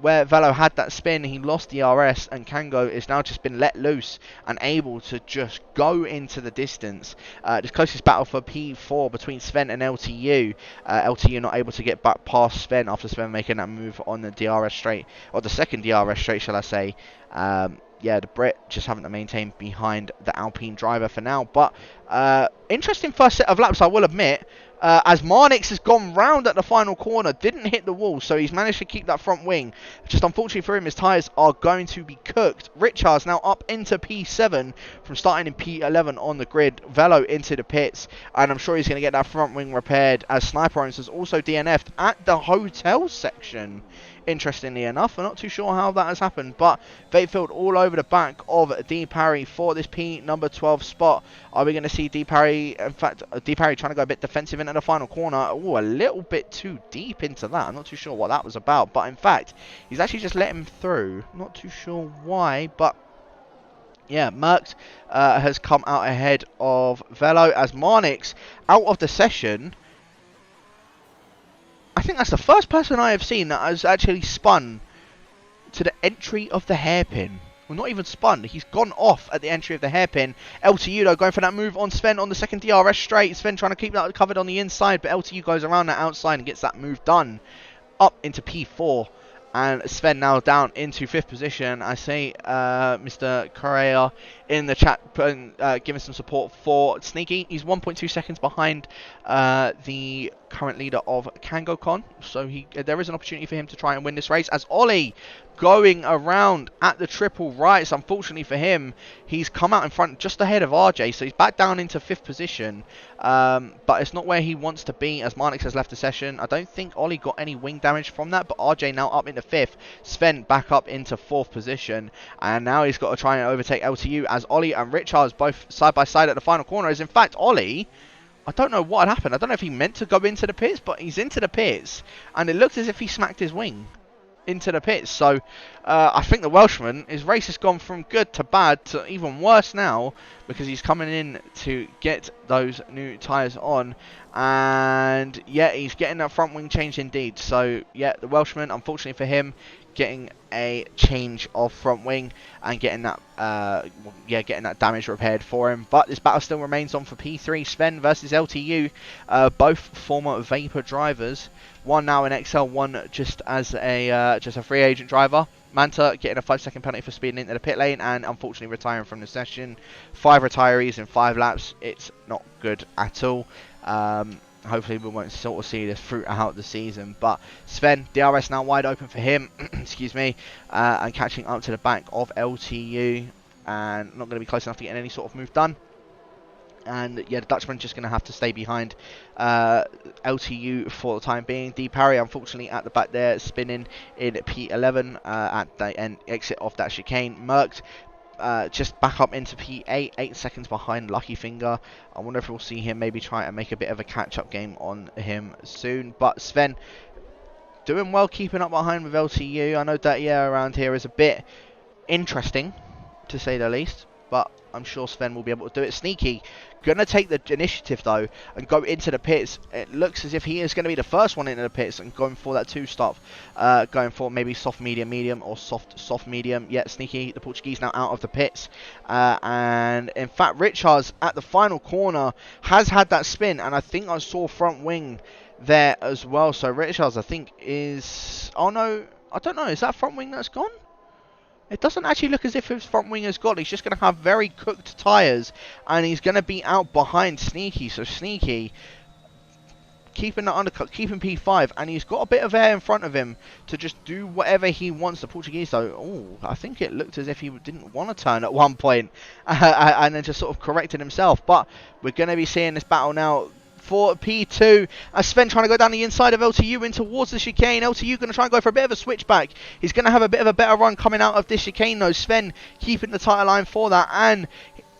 where Velo had that spin, he lost the RS, and Kango is now just been let loose and able to just go into the distance. The closest battle for P4 between Sven and LTU. LTU not able to get back past Sven after Sven making that move on the DRS straight, or the second DRS straight, shall I say. Yeah, the Brit just having to maintain behind the Alpine driver for now. But interesting first set of laps, I will admit. As Marnix has gone round at the final corner, didn't hit the wall, so he's managed to keep that front wing. Just unfortunately for him, his tyres are going to be cooked. Richard's now up into P7 from starting in P11 on the grid. Velo into the pits, and I'm sure he's going to get that front wing repaired, as Sniper Owns has also DNF'd at the hotel section. Interestingly enough, I'm not too sure how that has happened, but they filled all over the back of D Parry for this P number 12 spot. Are we going to see D Parry, in fact, D Parry trying to go a bit defensive into the final corner? Oh, a little bit too deep into that. I'm not too sure what that was about, but in fact, he's actually just let him through. Not too sure why, but yeah, Merckx has come out ahead of Velo, as Marnix out of the session. I think that's the first person I have seen that has actually spun to the entry of the hairpin. Well, not even spun. He's gone off at the entry of the hairpin. LTU, though, going for that move on Sven on the second DRS straight. Sven trying to keep that covered on the inside, but LTU goes around that outside and gets that move done. Up into P4. And Sven now down into 5th position. I say Mr. Correa in the chat giving some support for Sneaky. He's 1.2 seconds behind the current leader of KangoCon. So there is an opportunity for him to try and win this race. As Ollie going around at the triple rights, unfortunately for him, he's come out in front just ahead of RJ. So he's back down into 5th position. But it's not where he wants to be, as Marnix has left the session. I don't think Ollie got any wing damage from that, but RJ now up into 5th. Sven back up into 4th position. And now he's got to try and overtake LTU, as Ollie and Richards both side by side at the final corner. As in fact, Ollie, I don't know what happened. I don't know if he meant to go into the pits, but he's into the pits. And it looks as if he smacked his wing into the pits. So I think the Welshman, his race has gone from good to bad to even worse now, because he's coming in to get those new tyres on. And yeah, he's getting that front wing changed indeed. So yeah, the Welshman, unfortunately for him, getting a change of front wing and getting that getting that damage repaired for him. But this battle still remains on for P3. Sven versus LTU, both former Vapor drivers. One now in XL, one just as a free agent driver. Manta getting a 5-second penalty for speeding into the pit lane and unfortunately retiring from the session. 5 retirees in 5 laps. It's not good at all. Hopefully we won't sort of see this fruit out the season. But Sven, DRS now wide open for him. Excuse me. And catching up to the back of LTU. And not going to be close enough to get any sort of move done. And yeah, the Dutchman just going to have to stay behind LTU for the time being. D Parry, unfortunately, at the back there, spinning in P11 at the end exit of that chicane. Merckx just back up into P8, 8 seconds behind Lucky Finger. I wonder if we'll see him maybe try and make a bit of a catch-up game on him soon. But Sven doing well, keeping up behind with LTU. I know that around here is a bit interesting, to say the least, but I'm sure Sven will be able to do it. Sneaky going to take the initiative though and go into the pits. It looks as if he is going to be the first one into the pits and going for that 2-stop, going for maybe soft medium or soft medium. Yeah, Sneaky, the Portuguese, now out of the pits, and in fact Richards at the final corner has had that spin, and I think I saw front wing there as well. So Richards, I think, is, oh no, I don't know, is that front wing that's gone? It doesn't actually look as if his front wing has gone. He's just going to have very cooked tyres, and he's going to be out behind Sneaky. So Sneaky keeping that undercut, keeping P5, and he's got a bit of air in front of him to just do whatever he wants. The Portuguese, though, oh, I think it looked as if he didn't want to turn at one point, and then just sort of corrected himself. But we're going to be seeing this battle now for P2, as Sven trying to go down the inside of LTU in towards the chicane. LTU going to try and go for a bit of a switchback. He's going to have a bit of a better run coming out of this chicane though. Sven keeping the title line for that, and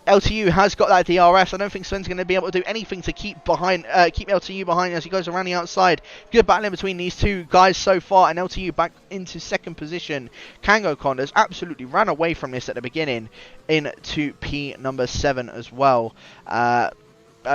LTU has got that DRS. I don't think Sven's going to be able to do anything to keep LTU behind as he goes around the outside. Good battling between these two guys so far, and LTU back into second position. Kango Con has absolutely ran away from this at the beginning into P number 7 as well.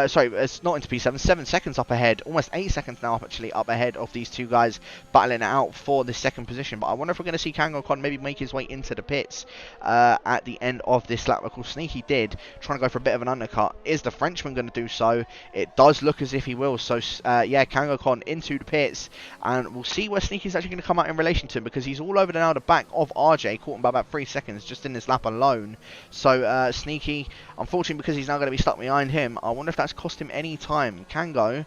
Sorry, it's not into P7, 7 seconds up ahead, almost 8 seconds now actually up ahead of these two guys battling it out for the second position. But I wonder if we're going to see Kango Con maybe make his way into the pits at the end of this lap. Of course, Sneaky did, trying to go for a bit of an undercut. Is the Frenchman going to do so? It does look as if he will. So yeah, Kango Con into the pits, and we'll see where Sneaky's actually going to come out in relation to him, because he's all over now the back of RJ, caught him by about 3 seconds just in this lap alone. So Sneaky, unfortunately, because he's now going to be stuck behind him, I wonder if that's cost him any time. Kango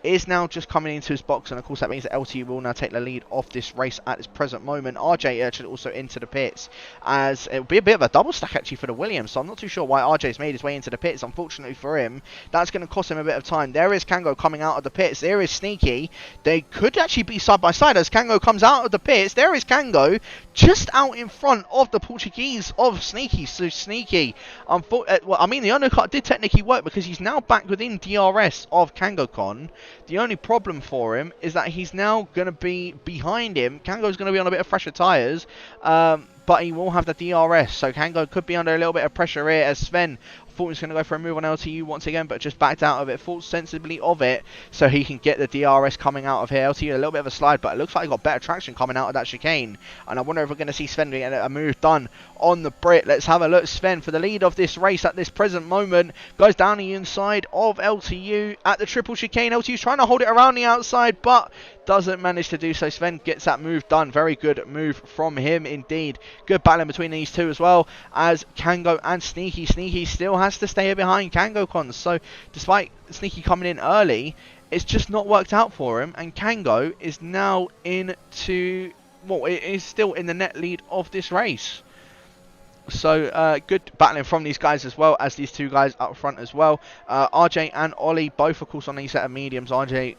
is now just coming into his box, and of course that means that LTU will now take the lead of this race at this present moment. RJ actually also into the pits, as it will be a bit of a double stack actually for the Williams, so I'm not too sure why RJ's made his way into the pits. Unfortunately for him, that's going to cost him a bit of time. There is Kango coming out of the pits. There is Sneaky. They could actually be side by side as Kango comes out of the pits. There is Kango just out in front of the Portuguese of Sneaky. So Sneaky, well, I mean, the undercut did technically work because he's now back within DRS of Kango Con. The only problem for him is that he's now going to be behind him. Kango's going to be on a bit of fresher tyres, but he will have the DRS. So Kango could be under a little bit of pressure here, as Sven thought he was going to go for a move on LTU once again, but just backed out of it, thought sensibly of it, so he can get the DRS coming out of here. LTU a little bit of a slide, but it looks like he got better traction coming out of that chicane, and I wonder if we're going to see Sven get a move done on the Brit. Let's have a look. Sven, for the lead of this race at this present moment, goes down the inside of LTU at the triple chicane. LTU's trying to hold it around the outside, but doesn't manage to do so. Sven gets that move done. Very good move from him indeed. Good battling between these two as well, as Kango and Sneaky. Sneaky still has to stay behind Kango Con, so despite Sneaky coming in early, it's just not worked out for him, and Kango is now into, well, it is still in the net lead of this race. So good battling from these guys, as well as these two guys up front as well. RJ and Ollie both of course on these set of mediums. RJ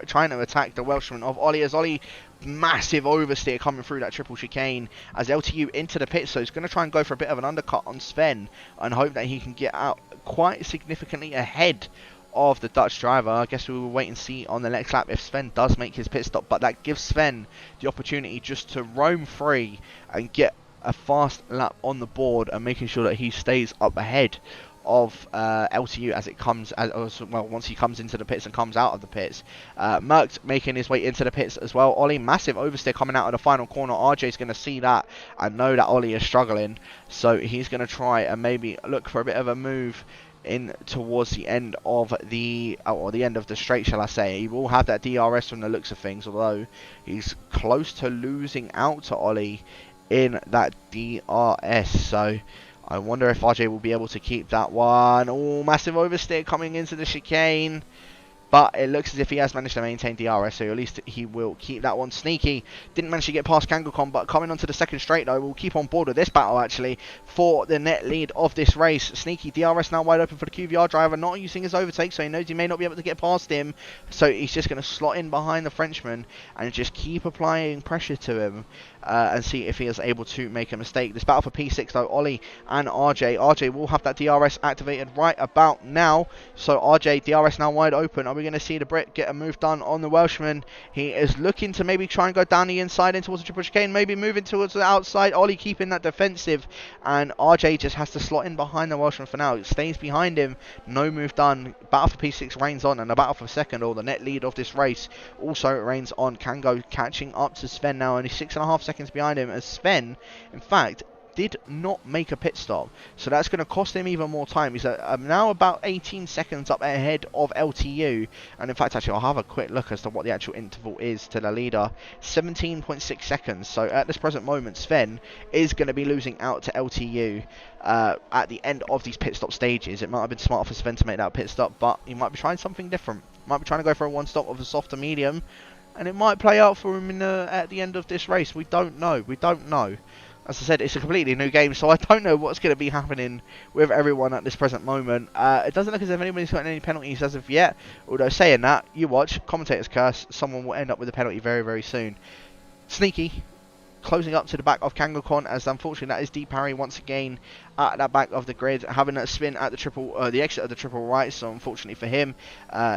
trying to attack the Welshman of Ollie, as Ollie massive oversteer coming through that triple chicane, as LTU into the pit, so he's going to try and go for a bit of an undercut on Sven and hope that he can get out quite significantly ahead of the Dutch driver. I guess we will wait and see on the next lap if Sven does make his pit stop, but that gives Sven the opportunity just to roam free and get a fast lap on the board, and making sure that he stays up ahead of LTU as it comes, well, once he comes into the pits and comes out of the pits. Merckx making his way into the pits as well. Ollie, massive oversteer coming out of the final corner. RJ's going to see that and know that Ollie is struggling, so he's going to try and maybe look for a bit of a move in towards the end of the end of the straight, shall I say. He will have that DRS from the looks of things, although he's close to losing out to Ollie in that DRS, so I wonder if RJ will be able to keep that one. Oh, massive oversteer coming into the chicane, but it looks as if he has managed to maintain DRS, so at least he will keep that one. Sneaky didn't manage to get past Kango Con, but coming onto the second straight though, we'll keep on board with this battle actually for the net lead of this race. Sneaky, DRS now wide open for the QVR driver, not using his overtake, so he knows he may not be able to get past him, so he's just going to slot in behind the Frenchman and just keep applying pressure to him and see if he is able to make a mistake. This battle for P6 though, Ollie and RJ. RJ will have that DRS activated right about now, so RJ, DRS now wide open. Are we going to see the Brit get a move done on the Welshman? He is looking to maybe try and go down the inside in towards the triple chicane, maybe moving towards the outside. Ollie keeping that defensive, and RJ just has to slot in behind the Welshman for now. It stays behind him, no move done. Battle for P6 reigns on, and the battle for second, or the net lead of this race, also reigns on. Kango catching up to Sven now, only 6.5 seconds behind him, as Sven in fact did not make a pit stop, so that's going to cost him even more time. He's now about 18 seconds up ahead of LTU, and in fact actually I'll have a quick look as to what the actual interval is to the leader. 17.6 seconds, so at this present moment Sven is going to be losing out to LTU at the end of these pit stop stages. It might have been smart for Sven to make that pit stop, but he might be trying something different. Might be trying to go for a one stop of a softer medium, and it might play out for him at the end of this race. We don't know. We don't know. As I said, it's a completely new game, so I don't know what's going to be happening with everyone at this present moment. It doesn't look as if anybody's gotten any penalties as of yet, although saying that, you watch, commentator's curse, someone will end up with a penalty very, very soon. Sneaky closing up to the back of Kango Con, as unfortunately that is deep Harry once again, at the back of the grid, having that spin at the exit of the triple right. So unfortunately for him,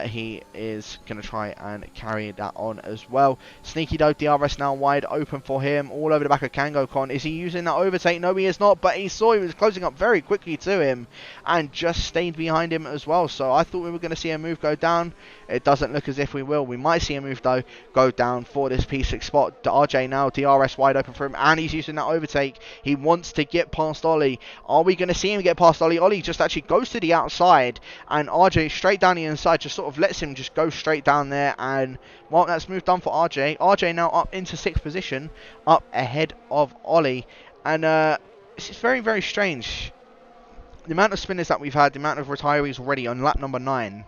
he is going to try and carry that on as well. Sneaky though, DRS now wide open for him, all over the back of Kangokon. Is he using that overtake? No, he is not, but he saw he was closing up very quickly to him and just stayed behind him as well. So I thought we were going to see a move go down. It doesn't look as if we will. We might see a move though go down for this P6 spot. RJ now, DRS wide open for him, and he's using that overtake. He wants to get past Ollie. Are we going to see him get past Ollie? Ollie just actually goes to the outside, and RJ straight down the inside, just sort of lets him just go straight down there. And well, that's move done for RJ. RJ now up into 6th position, up ahead of Ollie. And this is very, very strange. The amount of spinners that we've had, the amount of retirees already on lap number 9.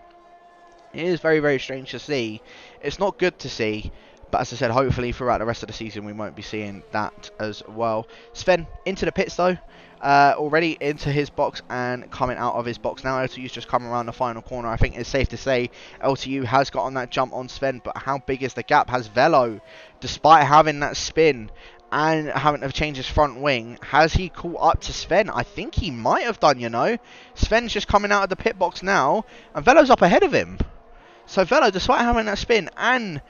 It is very, very strange to see. It's not good to see. But as I said, hopefully throughout the rest of the season we won't be seeing that as well. Sven into the pits though. Already into his box and coming out of his box. Now LTU's just come around the final corner. I think it's safe to say LTU has got on that jump on Sven. But how big is the gap? Has Velo, despite having that spin and having to change his front wing, has he caught up to Sven? I think he might have done, you know. Sven's just coming out of the pit box now, and Velo's up ahead of him. So Velo, despite having that spin and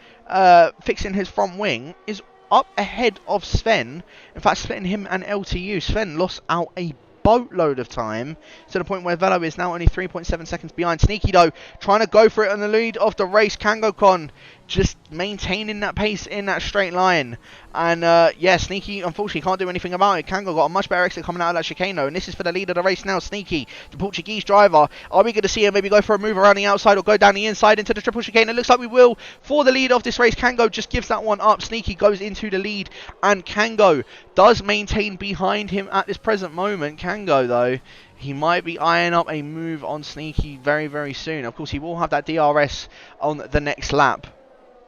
fixing his front wing, is up ahead of Sven. In fact, splitting him and LTU. Sven lost out a boatload of time to the point where Velo is now only 3.7 seconds behind. Sneaky though, trying to go for it on the lead of the race. Kangokon just maintaining that pace in that straight line. And yeah, Sneaky unfortunately can't do anything about it. Kango got a much better exit coming out of that chicane though, and this is for the lead of the race now. Sneaky, the Portuguese driver. Are we going to see him maybe go for a move around the outside or go down the inside into the triple chicane? It looks like we will for the lead of this race. Kango just gives that one up. Sneaky goes into the lead, and Kango does maintain behind him at this present moment. Kango though, he might be eyeing up a move on Sneaky very, very soon. Of course, he will have that DRS on the next lap,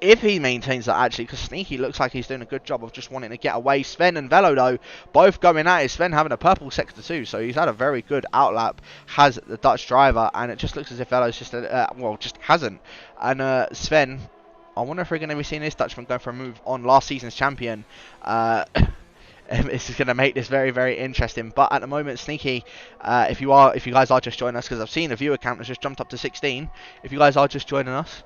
if he maintains that actually, because Sneaky looks like he's doing a good job of just wanting to get away. Sven and Velo though, both going at it. Sven having a purple sector too, so he's had a very good outlap, has the Dutch driver, and it just looks as if Velo's just, well, just hasn't. And Sven, I wonder if we're going to be seeing this Dutchman go for a move on last season's champion. This is going to make this very, very interesting. But at the moment, Sneaky, if you guys are just joining us, because I've seen the viewer count has just jumped up to 16. If you guys are just joining us,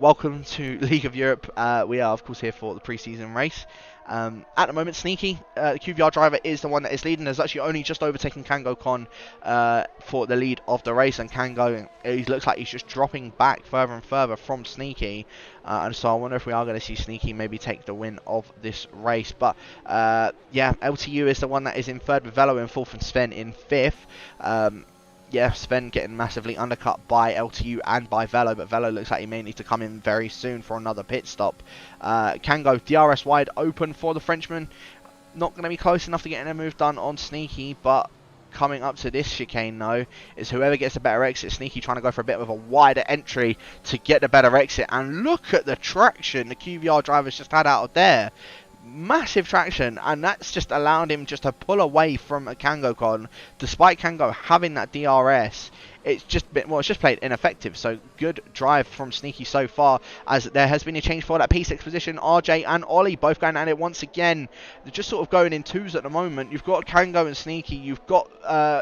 welcome to League of Europe. We are, of course, here for the pre-season race. At the moment, Sneaky, the QVR driver, is the one that is leading. There's actually only just overtaken Kangokon for the lead of the race, and Kango, he looks like he's just dropping back further and further from Sneaky, and so I wonder if we are going to see Sneaky maybe take the win of this race. But yeah, LTU is the one that is in 3rd with Velo in 4th and Sven in 5th. Yeah, Sven getting massively undercut by LTU and by Velo, but Velo looks like he may need to come in very soon for another pit stop. Kango, DRS wide open for the Frenchman. Not going to be close enough to getting a move done on Sneaky, but coming up to this chicane though is whoever gets a better exit. Sneaky trying to go for a bit of a wider entry to get the better exit, and look at the traction the QVR driver's just had out of there. Massive traction, and that's just allowed him just to pull away from a Kangokon, despite Kango having that DRS. It's just been, well, it's just played ineffective. So good drive from Sneaky so far, as there has been a change for that P6 position. RJ and Ollie both going at it once again. They're just sort of going in twos at the moment. You've got Kango and Sneaky, you've got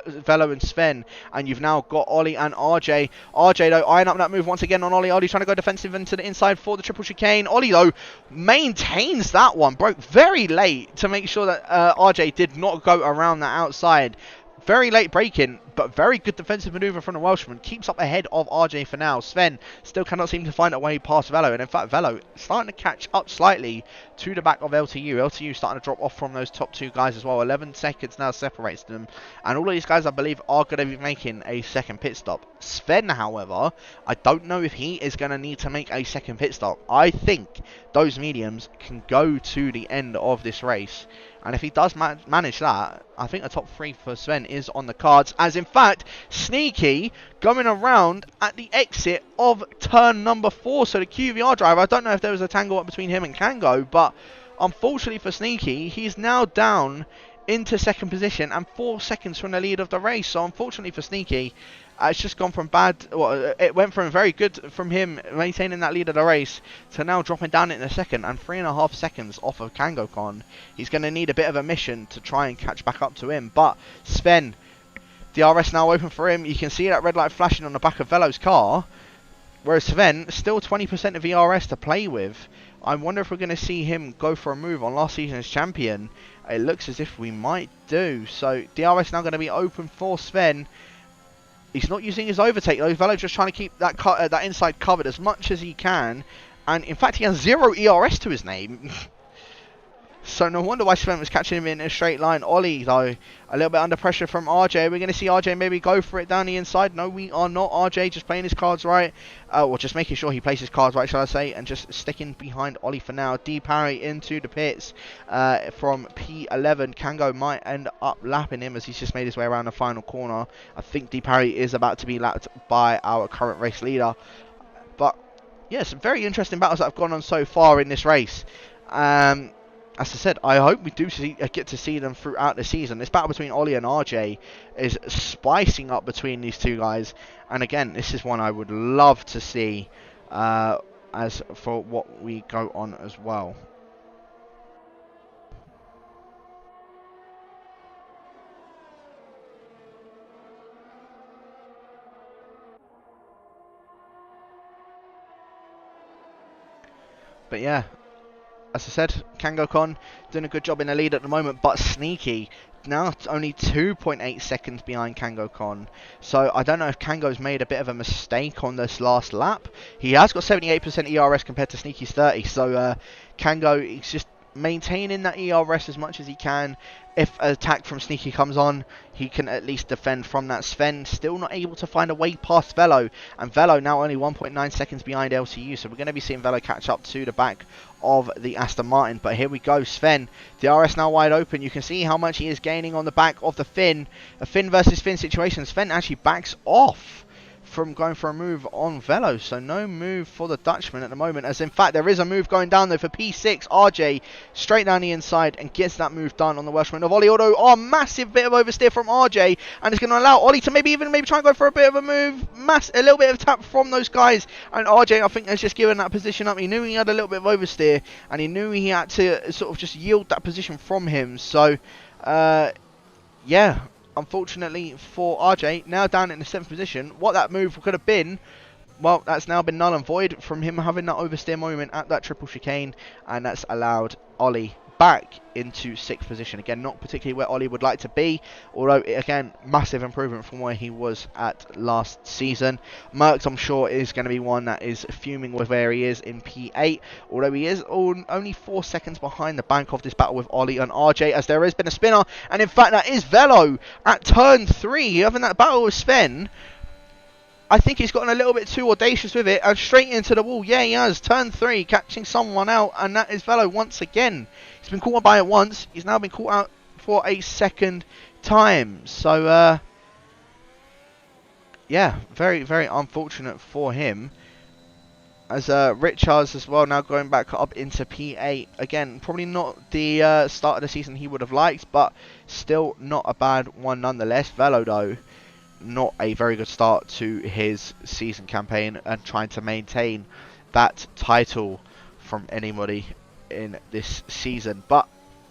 Velo and Sven, and you've now got Ollie and RJ. RJ though eyeing up that move once again on Ollie. Ollie trying to go defensive into the inside for the triple chicane. Ollie though maintains that one, broke very late to make sure that RJ did not go around that outside. Very late braking, but very good defensive manoeuvre from the Welshman. Keeps up ahead of RJ for now. Sven still cannot seem to find a way past Velo. And in fact, Velo starting to catch up slightly to the back of LTU. LTU starting to drop off from those top 2 guys as well. 11 seconds now separates them. And all of these guys, I believe, are going to be making a second pit stop. Sven, however, I don't know if he is going to need to make a second pit stop. I think those mediums can go to the end of this race. And if he does manage that, I think the top 3 for Sven is on the cards. As in fact, Sneaky going around at the exit of turn number 4. So the QVR driver, I don't know if there was a tangle up between him and Kango, but unfortunately for Sneaky, he's now down into 2nd position and 4 seconds from the lead of the race. So unfortunately for Sneaky, it's just gone from bad, well, it went from very good from him maintaining that lead of the race to now dropping down in a second and 3.5 seconds off of Kangokon. He's going to need a bit of a mission to try and catch back up to him. But Sven DRS now open for him. You can see that red light flashing on the back of Velo's car. Whereas Sven, still 20% of ERS to play with. I wonder if we're going to see him go for a move on last season's champion. It looks as if we might do. So DRS now going to be open for Sven. He's not using his overtake though. Velo just trying to keep that that inside covered as much as he can. And in fact, he has 0 ERS to his name. So no wonder why Sven was catching him in a straight line. Ollie, though, a little bit under pressure from RJ. We're going to see RJ maybe go for it down the inside. No, we are not. RJ just playing his cards right. Or just making sure he plays his cards right, shall I say. And just sticking behind Ollie for now. D Parry into the pits from P11. Kango might end up lapping him as he's just made his way around the final corner. I think D Parry is about to be lapped by our current race leader. But, yeah, some very interesting battles that have gone on so far in this race. As I said, I hope we do get to see them throughout the season. This battle between Ollie and RJ is spicing up between these two guys. And again, this is one I would love to see as for what we go on as well. But yeah, as I said, Kango doing a good job in the lead at the moment, but Sneaky now only 2.8 seconds behind Kango. So I don't know if Kango's made a bit of a mistake on this last lap. He has got 78% ERS compared to Sneaky's 30. So Kango is just maintaining that ERS as much as he can. If an attack from Sneaky comes on, he can at least defend from that. Sven still not able to find a way past Velo, and Velo now only 1.9 seconds behind LCU, so we're going to be seeing Velo catch up to the back of the Aston Martin. But here we go, Sven, DRS now wide open. You can see how much he is gaining on the back of the Finn. A Finn versus Finn situation. Sven actually backs off from going for a move on Velo, so no move for the Dutchman at the moment, as in fact there is a move going down though for P6. RJ straight down the inside and gets that move done on the Welshman of Ollie, although massive bit of oversteer from RJ, and it's going to allow Ollie to maybe try and go for a bit of a move, a little bit of tap from those guys, and RJ I think has just given that position up. He knew he had a little bit of oversteer and he knew he had to sort of just yield that position from him. So yeah, unfortunately for RJ, now down in the 7th position. What that move could have been, well, that's now been null and void from him having that oversteer moment at that triple chicane, and that's allowed Ollie back into 6th position. Again, not particularly where Ollie would like to be, although, again, massive improvement from where he was at last season. Merckx, I'm sure, is going to be one that is fuming with where he is in P8, although he is only 4 seconds behind the bank of this battle with Ollie and RJ, as there has been a spinner, and in fact, that is Velo at turn 3, having that battle with Sven. I think he's gotten a little bit too audacious with it, and straight into the wall. Yeah, he has. Turn 3, catching someone out, and that is Velo once again. He's been caught by it once. He's now been caught out for a second time. So, yeah, very, very unfortunate for him. As Richards as well now going back up into P8. Again, probably not the start of the season he would have liked, but still not a bad one nonetheless. Velo, though, not a very good start to his season campaign and trying to maintain that title from anybody in this season. But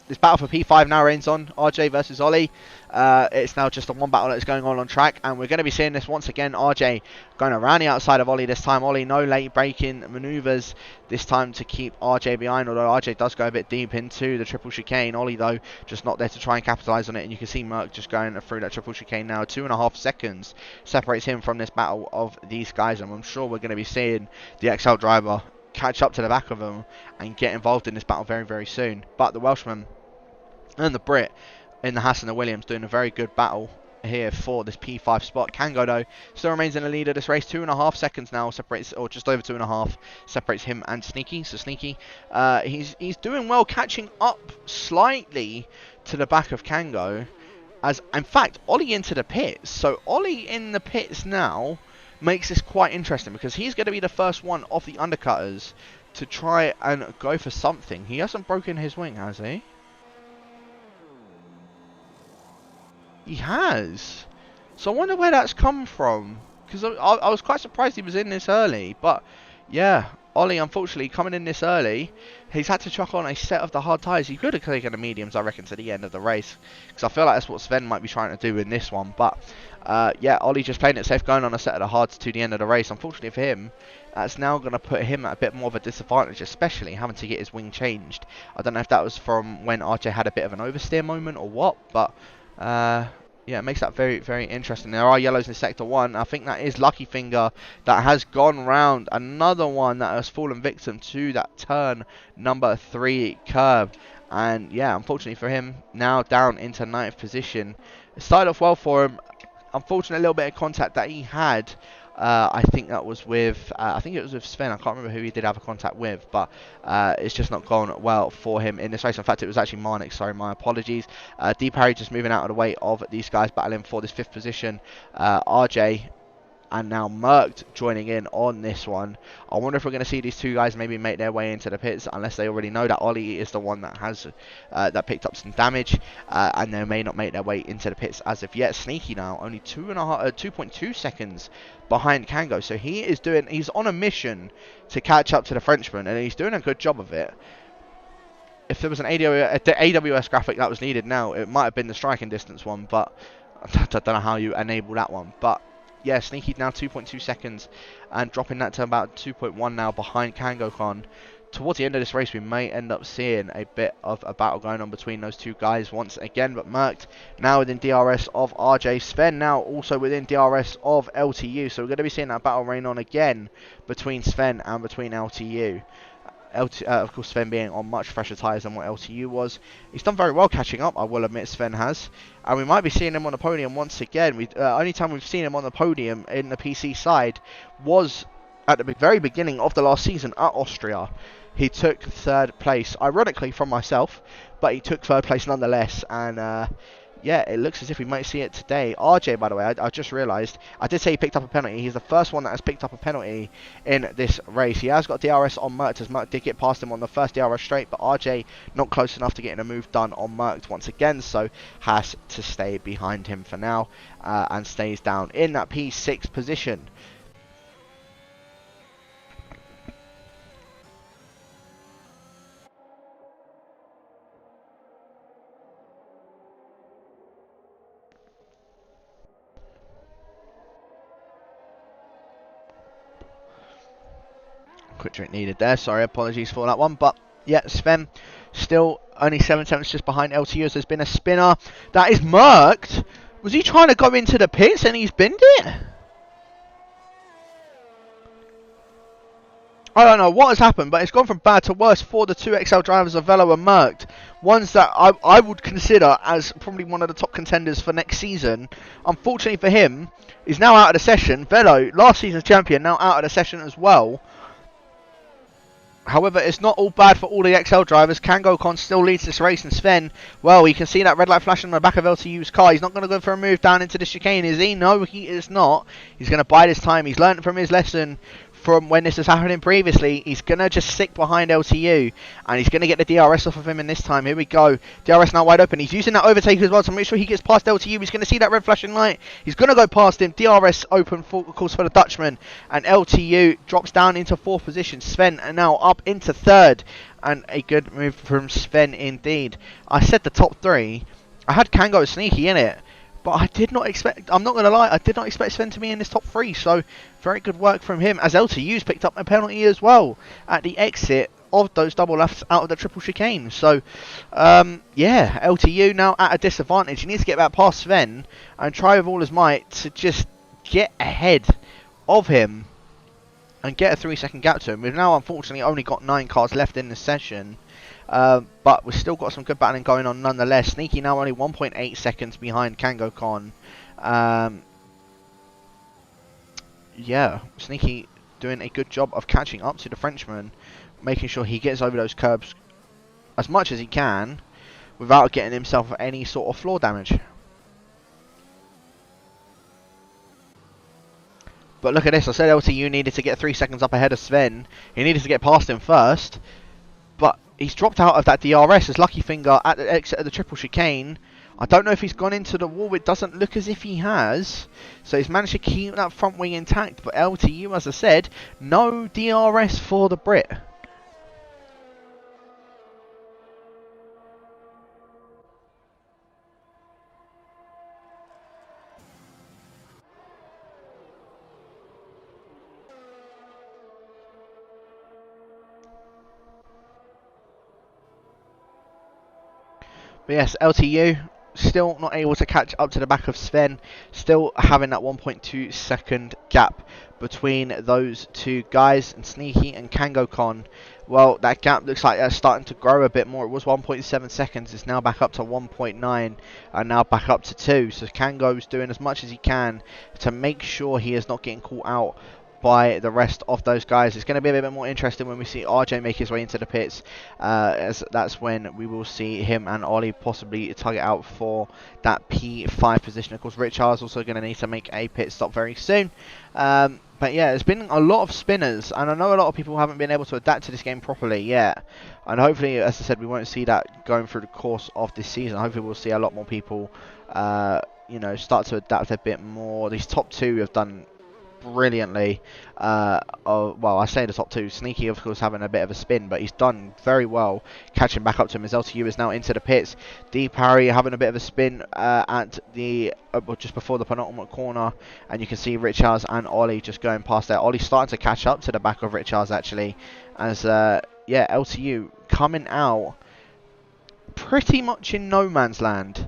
this battle for P5 now reigns on. RJ versus Ollie. It's now just the one battle that's going on track, and we're going to be seeing this once again. RJ going around the outside of Ollie this time. Ollie no late braking maneuvers this time to keep RJ behind, although RJ does go a bit deep into the triple chicane. Ollie, though, just not there to try and capitalise on it, and you can see Merck just going through that triple chicane now. 2.5 seconds separates him from this battle of these guys, and I'm sure we're going to be seeing the XL driver catch up to the back of them and get involved in this battle very, very soon. But the Welshman and the Brit in the Haas and the Williams doing a very good battle here for this P5 spot. Kango, though, still remains in the lead of this race. 2.5 seconds now separates, or just over 2.5 separates him and Sneaky. So Sneaky, he's doing well, catching up slightly to the back of Kango. As in fact, Ollie into the pits. So Ollie in the pits now makes this quite interesting, because he's going to be the first one of the undercutters to try and go for something. He hasn't broken his wing, has he? He has. So I wonder where that's come from, because I was quite surprised he was in this early. But yeah, Ollie, unfortunately, coming in this early, he's had to chuck on a set of the hard tyres. He could have taken the mediums, I reckon, to the end of the race. Because I feel like that's what Sven might be trying to do in this one. But, yeah, Ollie just playing it safe, going on a set of the hards to the end of the race. Unfortunately for him, that's now going to put him at a bit more of a disadvantage, especially having to get his wing changed. I don't know if that was from when RJ had a bit of an oversteer moment or what, but... yeah, it makes that very, very interesting. There are yellows in Sector 1. I think that is Lucky Finger that has gone round. Another one that has fallen victim to that turn number 3 curb. And yeah, unfortunately for him, now down into 9th position. It started off well for him. Unfortunately, a little bit of contact that he had. I think that was with, I think it was with Sven. I can't remember who he did have a contact with, but it's just not gone well for him in this race. In fact, it was actually Marnik, sorry, my apologies. Deep Harry just moving out of the way of these guys battling for this 5th position. RJ and now Mercked joining in on this one. I wonder if we're going to see these two guys maybe make their way into the pits, unless they already know that Ollie is the one that has that picked up some damage, and they may not make their way into the pits as of yet. Sneaky now, only 2.2 seconds behind Kango, so he's on a mission to catch up to the Frenchman, and he's doing a good job of it. If there was an AWS graphic that was needed now, it might have been the striking distance one, but I don't know how you enable that one. But yeah, Sneaky now 2.2 seconds and dropping that to about 2.1 now behind Kango-Kon. Towards the end of this race, we may end up seeing a bit of a battle going on between those two guys once again. But Mercked now within DRS of RJ. Sven now also within DRS of LTU. So we're going to be seeing that battle reign on again between Sven and between LTU. Of course, Sven being on much fresher tyres than what LTU was. He's done very well catching up, I will admit, Sven has. And we might be seeing him on the podium once again. Only time we've seen him on the podium in the PC side was at the very beginning of the last season at Austria. He took 3rd place, ironically from myself, but he took 3rd place nonetheless. And yeah, it looks as if we might see it today. RJ, by the way, I just realised, I did say he picked up a penalty. He's the first one that has picked up a penalty in this race. He has got DRS on Mercked, as Mercked did get past him on the first DRS straight, but RJ not close enough to getting a move done on Mercked once again, so has to stay behind him for now, and stays down in that P6 position. Quick drink needed there, sorry, apologies for that one. But yeah, Sven still only 7 seconds just behind LTU as there's been a spinner. That is Mercked. Was he trying to go into the pits and he's binned it? I don't know what has happened, but it's gone from bad to worse for the 2XL drivers of Velo and Mercked. Ones that I would consider as probably one of the top contenders for next season. Unfortunately for him, he's now out of the session. Velo, last season's champion, now out of the session as well. However, it's not all bad for all the XL drivers. Kango-Kon still leads this race, and Sven, well, you can see that red light flashing on the back of LTU's car. He's not going to go for a move down into the chicane, is he? No, he is not. He's going to bide his time. He's learned from his lesson from when this was happening previously. He's going to just stick behind LTU, and he's going to get the DRS off of him in this time. Here we go. DRS now wide open. He's using that overtake as well to make sure he gets past LTU. He's going to see that red flashing light. He's going to go past him. DRS open, for, of course, for the Dutchman, and LTU drops down into 4th position. Sven now up into 3rd, and a good move from Sven indeed. I said the top 3. I had Kango Sneaky in it, but I did not expect, I'm not going to lie, I did not expect Sven to be in this top 3, so very good work from him, as LTU's picked up a penalty as well at the exit of those double lefts out of the triple chicane. So, yeah, LTU now at a disadvantage. He needs to get back past Sven and try with all his might to just get ahead of him and get a 3-second gap to him. We've now unfortunately only got 9 cars left in this session. But we've still got some good battling going on nonetheless. Sneaky now only 1.8 seconds behind Kango-Kon. Yeah, Sneaky doing a good job of catching up to the Frenchman, making sure he gets over those curbs as much as he can without getting himself any sort of floor damage. But look at this, I said LTU needed to get 3 seconds up ahead of Sven. He needed to get past him first. But he's dropped out of that DRS as Lucky Finger at the exit of the triple chicane. I don't know if he's gone into the wall. It doesn't look as if he has. So he's managed to keep that front wing intact. But LTU, as I said, no DRS for the Brit. But yes, LTU still not able to catch up to the back of Sven, still having that 1.2 second gap between those two guys. And Sneaky and Kangokon, well, that gap looks like it's starting to grow a bit more. It was 1.7 seconds, it's now back up to 1.9 and now back up to 2. So Kango's doing as much as he can to make sure he is not getting caught out by the rest of those guys. It's going to be a bit more interesting when we see RJ make his way into the pits, as that's when we will see him and Ollie possibly target out for that P5 position. Of course, Richard's also going to need to make a pit stop very soon. But yeah, there's been a lot of spinners, and I know a lot of people haven't been able to adapt to this game properly yet. And hopefully, as I said, we won't see that going through the course of this season. Hopefully, we'll see a lot more people, you know, start to adapt a bit more. These top two have done brilliantly. Well, I say the top two. Sneaky, of course, having a bit of a spin, but he's done very well catching back up to him as LTU is now into the pits. Deep Harry having a bit of a spin at the just before the penultimate corner, and you can see Richards and Ollie just going past there. Ollie's starting to catch up to the back of Richards actually, as yeah, LTU coming out pretty much in no man's land.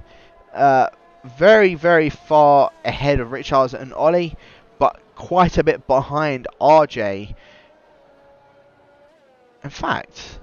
Very, very far ahead of Richards and Ollie, but quite a bit behind RJ. In fact,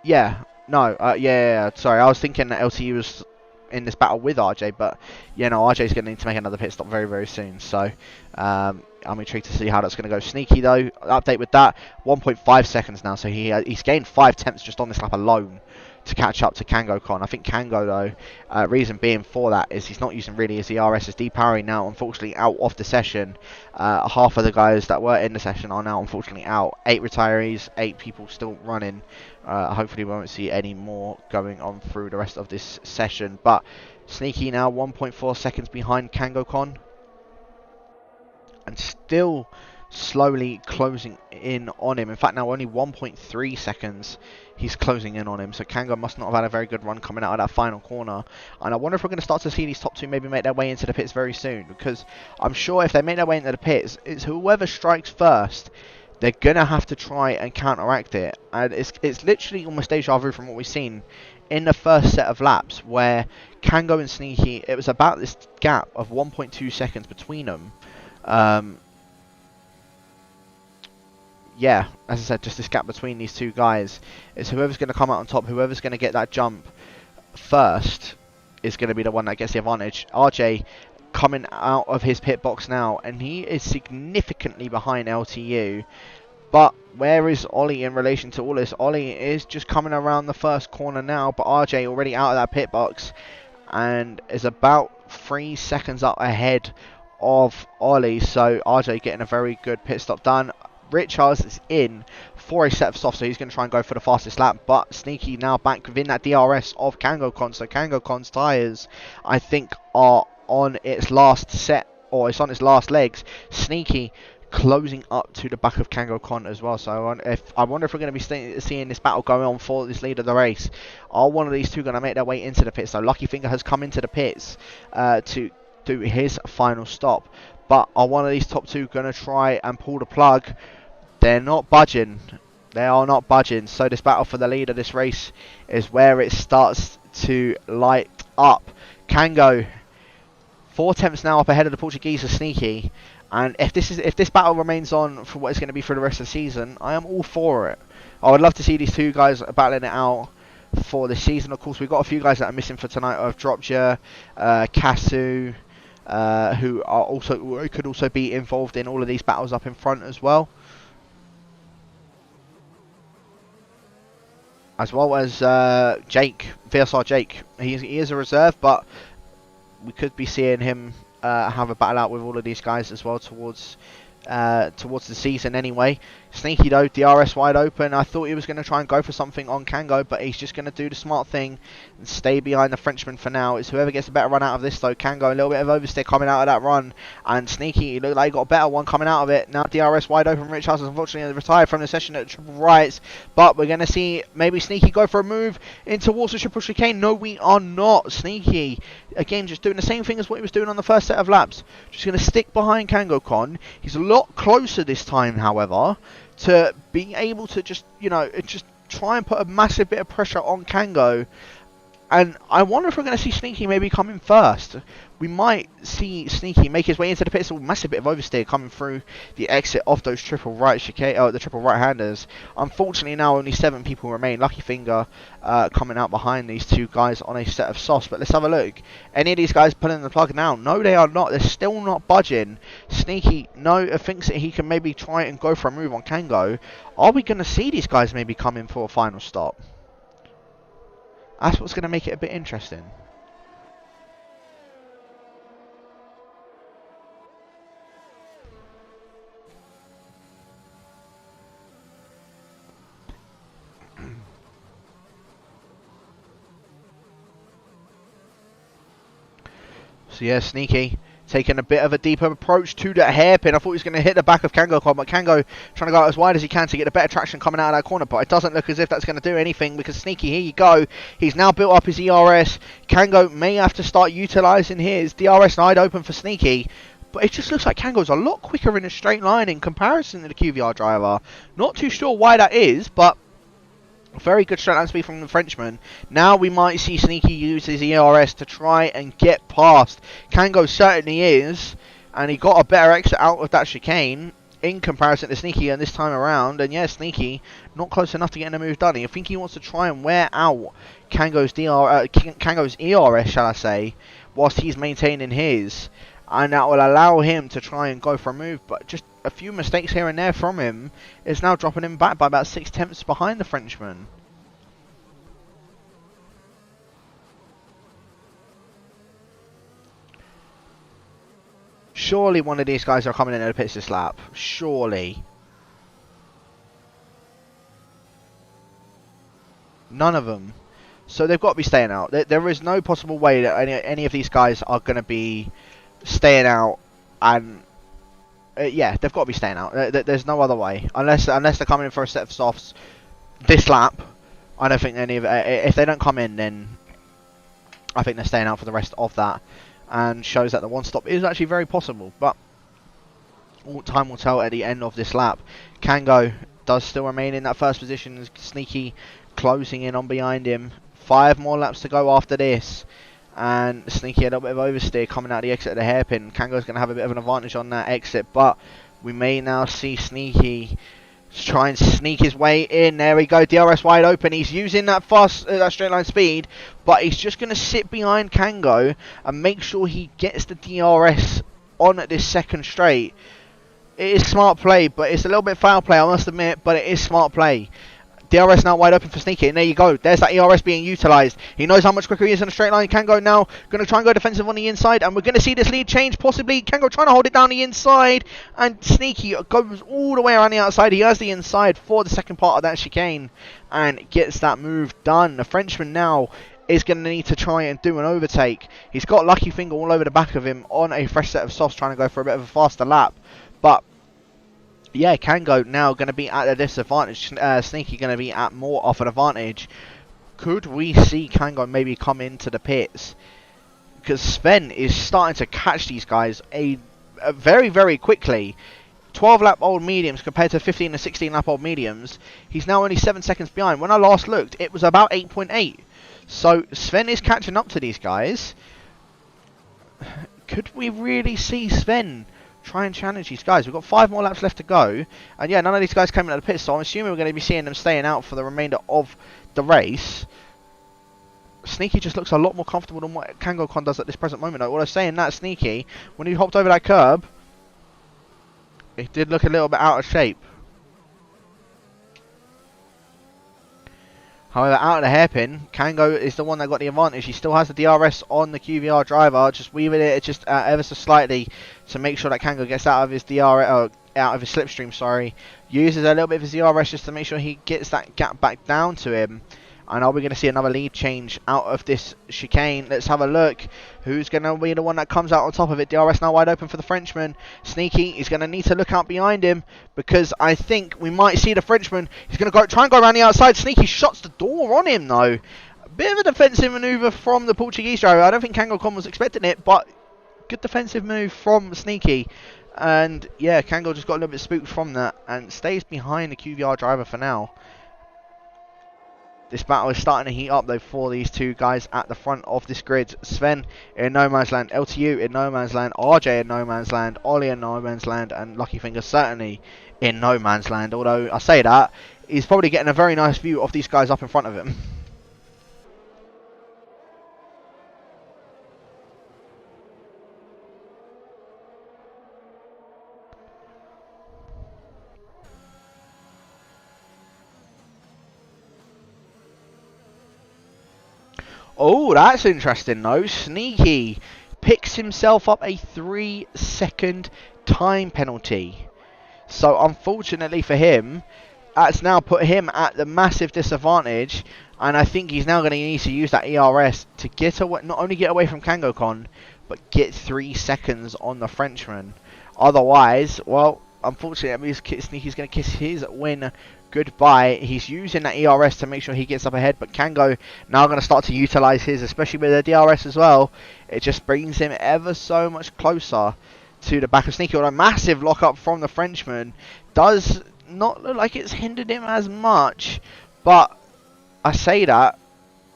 yeah, no, yeah, sorry, I was thinking that LTU was in this battle with RJ, but yeah, no, RJ's going to need to make another pit stop very, very soon. So I'm intrigued to see how that's going to go. Sneaky though, update with that, 1.5 seconds now, so he's gained 5 tenths just on this lap alone to catch up to Kangokon. I think Kango though, reason being for that is he's not using really his ERS as Parry now unfortunately out of the session. Half of the guys that were in the session are now unfortunately out. 8 retirees, 8 people still running. Hopefully we won't see any more going on through the rest of this session. But Sneaky now 1.4 seconds behind Kangokon, and still slowly closing in on him. In fact, now only 1.3 seconds he's closing in on him. So Kango must not have had a very good run coming out of that final corner. And I wonder if we're going to start to see these top two maybe make their way into the pits very soon, because I'm sure if they make their way into the pits, it's whoever strikes first, they're going to have to try and counteract it. And it's literally almost deja vu from what we've seen in the first set of laps, where Kango and Sneaky, it was about this gap of 1.2 seconds between them. Yeah, as I said, just this gap between these two guys. It's whoever's going to come out on top, whoever's going to get that jump first is going to be the one that gets the advantage. RJ coming out of his pit box now, and he is significantly behind LTU. But where is Ollie in relation to all this? Ollie is just coming around the first corner now, but RJ already out of that pit box and is about 3 seconds up ahead of Ollie. So RJ getting a very good pit stop done. Richards is in for a set of softs, so he's going to try and go for the fastest lap. But Sneaky now back within that DRS of Kangokon. So Kangokon's tyres, I think, are on its last set, or it's on its last legs. Sneaky closing up to the back of Kangokon as well. So I wonder if we're going to be seeing this battle going on for this lead of the race. Are one of these two going to make their way into the pits? So Lucky Finger has come into the pits to do his final stop. But are one of these top two going to try and pull the plug? They're not budging. They are not budging. So this battle for the lead of this race is where it starts to light up. Kango, 4 tenths now up ahead of the Portuguese of Sneaky. And if this battle remains on for what it's going to be for the rest of the season, I am all for it. I would love to see these two guys battling it out for the season. Of course, we've got a few guys that are missing for tonight. Of Dropja, Kasu, who are also could also be involved in all of these battles up in front as well. As well as Jake, VSR Jake. He is a reserve, but we could be seeing him have a battle out with all of these guys as well towards towards the season anyway. Sneaky though, DRS wide open. I thought he was going to try and go for something on Kango, but he's just going to do the smart thing and stay behind the Frenchman for now. It's whoever gets a better run out of this though. Kango, a little bit of oversteer coming out of that run, and Sneaky, he looked like he got a better one coming out of it. Now DRS wide open. Rich House is unfortunately retired from the session at triple rights, but we're going to see maybe Sneaky go for a move in towards the triple chicane. No, we are not. Sneaky, again, just doing the same thing as what he was doing on the first set of laps. Just going to stick behind Kango Con. He's a lot closer this time, however, to being able to just, you know, just try and put a massive bit of pressure on Kango. And I wonder if we're going to see Sneaky maybe come in first. We might see Sneaky make his way into the pits. A massive bit of oversteer coming through the exit of those triple right chicane, the triple right-handers. Unfortunately, now only 7 people remain. Lucky Finger coming out behind these 2 guys on a set of softs. But let's have a look. Any of these guys pulling the plug now? No, they are not. They're still not budging. Sneaky, thinks that he can maybe try and go for a move on Kango. Are we going to see these guys maybe come in for a final stop? That's what's going to make it a bit interesting. So yeah, Sneaky taking a bit of a deeper approach to the hairpin. I thought he was going to hit the back of Kango, but Kango trying to go out as wide as he can to get a better traction coming out of that corner, but it doesn't look as if that's going to do anything because Sneaky, here you go. He's now built up his ERS. Kango may have to start utilising his DRS wide open for Sneaky, but it just looks like Kango's a lot quicker in a straight line in comparison to the QVR driver. Not too sure why that is, but very good straight line speed from the Frenchman. Now we might see Sneaky use his ERS to try and get past. Kango certainly is, and he got a better exit out of that chicane in comparison to Sneaky and this time around. And yeah, Sneaky not close enough to getting a move done. I think he wants to try and wear out Kango's Kango's ERS, shall I say, whilst he's maintaining his, and that will allow him to try and go for a move. But just a few mistakes here and there from him is now dropping him back by about 6 tenths behind the Frenchman. Surely one of these guys are coming into the pits this lap. Surely. None of them. So they've got to be staying out. There is no possible way that any of these guys are going to be staying out. And yeah, they've got to be staying out. There's no other way. Unless they're coming in for a set of softs this lap. I don't think any of if they don't come in, then I think they're staying out for the rest of that. And shows that the one stop is actually very possible, but all time will tell at the end of this lap. Kango does still remain in that first position. Sneaky closing in on behind him. 5 more laps to go after this, and Sneaky a little bit of oversteer coming out the exit of the hairpin. Kango's going to have a bit of an advantage on that exit, but we may now see Sneaky try and sneak his way in. There we go, DRS wide open. He's using that that straight line speed, but he's just going to sit behind Kango and make sure he gets the DRS on at this second straight. It is smart play, but it's a little bit foul play, I must admit, but it is smart play. DRS now wide open for Sneaky, and there you go. There's that ERS being utilised. He knows how much quicker he is in a straight line. Kango now going to try and go defensive on the inside, and we're going to see this lead change possibly. Kango trying to hold it down the inside, and Sneaky goes all the way around the outside. He has the inside for the second part of that chicane, and gets that move done. The Frenchman now is going to need to try and do an overtake. He's got Lucky Finger all over the back of him on a fresh set of softs, trying to go for a bit of a faster lap, but yeah, Kango now going to be at a disadvantage. Sneaky going to be at more of an advantage. Could we see Kango maybe come into the pits? Because Sven is starting to catch these guys very, very quickly. 12 lap old mediums compared to 15 and 16 lap old mediums. He's now only 7 seconds behind. When I last looked, it was about 8.8. So Sven is catching up to these guys. Could we really see Sven try and challenge these guys? We've got 5 more laps left to go, and yeah, none of these guys came out of the pits, so I'm assuming we're going to be seeing them staying out for the remainder of the race. Sneaky just looks a lot more comfortable than what Kango Con does at this present moment. What I was saying, that Sneaky, when he hopped over that curb, it did look a little bit out of shape. However, out of the hairpin, Kango is the one that got the advantage. He still has the DRS on the QVR driver, just weaving it just ever so slightly to make sure that Kango gets out of his DRS, out of his slipstream. Sorry, uses a little bit of his DRS just to make sure he gets that gap back down to him. And are we going to see another lead change out of this chicane? Let's have a look. Who's going to be the one that comes out on top of it? DRS now wide open for the Frenchman. Sneaky is going to need to look out behind him because I think we might see the Frenchman. He's going to try and go around the outside. Sneaky shuts the door on him though. A bit of a defensive manoeuvre from the Portuguese driver. I don't think Kango was expecting it, but good defensive move from Sneaky. And yeah, Kango just got a little bit spooked from that and stays behind the QVR driver for now. This battle is starting to heat up though for these two guys at the front of this grid. Sven in no man's land, LTU in no man's land, RJ in no man's land, Ollie in no man's land, and Lucky Finger certainly in no man's land. Although I say that, he's probably getting a very nice view of these guys up in front of him. Oh, that's interesting though. Sneaky picks himself up a 3-second time penalty. So unfortunately for him, that's now put him at the massive disadvantage. And I think he's now going to need to use that ERS to get away, not only get away from Kangokon, but get 3 seconds on the Frenchman. Otherwise, well, unfortunately, that means Sneaky's going to kiss his win goodbye. He's using that ERS to make sure he gets up ahead, but Kango now going to start to utilize his, especially with the DRS as well. It just brings him ever so much closer to the back of Sneaky. A massive lockup from the Frenchman does not look like it's hindered him as much, but I say that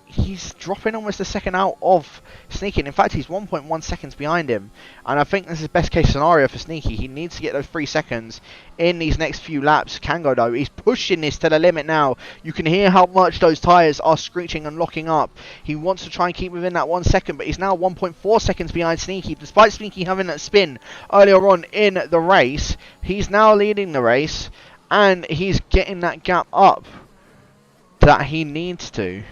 he's dropping almost a second out of Sneaky. In fact, he's 1.1 seconds behind him. And I think this is best case scenario for Sneaky. He needs to get those 3 seconds in these next few laps. Kango, though, he's pushing this to the limit now. You can hear how much those tyres are screeching and locking up. He wants to try and keep within that 1 second, but he's now 1.4 seconds behind Sneaky. Despite Sneaky having that spin earlier on in the race, he's now leading the race, and he's getting that gap up that he needs to.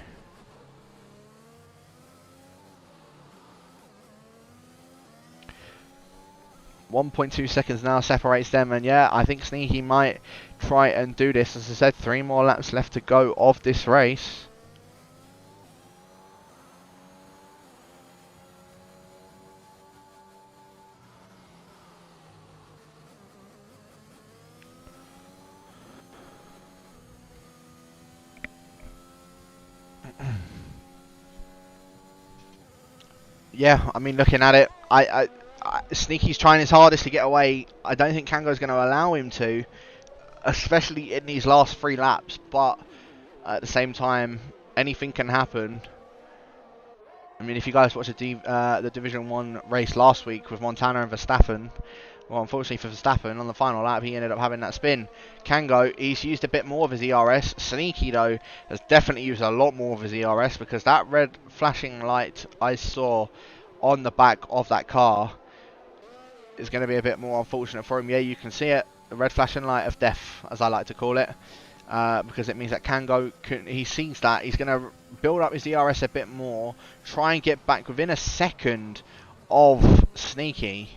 1.2 seconds now separates them, and yeah, I think Sneaky might try and do this. As I said, 3 more laps left to go of this race. Yeah, I mean, looking at it, Sneaky's trying his hardest to get away. I don't think Kango's going to allow him to, especially in these last 3 laps. But at the same time, anything can happen. I mean, if you guys watched the Division 1 race last week with Montana and Verstappen, well, unfortunately for Verstappen, on the final lap, he ended up having that spin. Kango, he's used a bit more of his ERS. Sneaky, though, has definitely used a lot more of his ERS, because that red flashing light I saw on the back of that car is going to be a bit more unfortunate for him. Yeah, you can see it, the red flashing light of death, as I like to call it, because it means that Kango, he sees that, he's going to build up his ERS a bit more, try and get back within a second of Sneaky,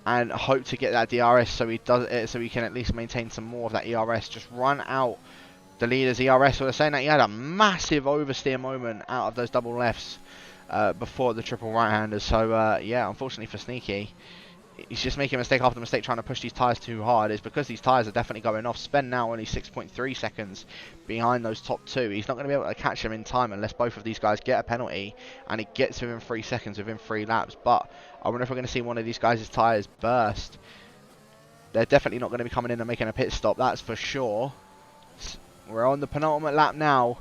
and hope to get that DRS so he does it, so he can at least maintain some more of that ERS. Just run out the leader's ERS. So they're saying that he had a massive oversteer moment out of those double lefts before the triple right-handers. So yeah, unfortunately for Sneaky, he's just making mistake after mistake trying to push these tyres too hard. It's because these tyres are definitely going off. Sven now only 6.3 seconds behind those top 2. He's not going to be able to catch him in time unless both of these guys get a penalty, and it gets within 3 seconds within 3 laps. But I wonder if we're going to see one of these guys' tyres burst. They're definitely not going to be coming in and making a pit stop, that's for sure. We're on the penultimate lap now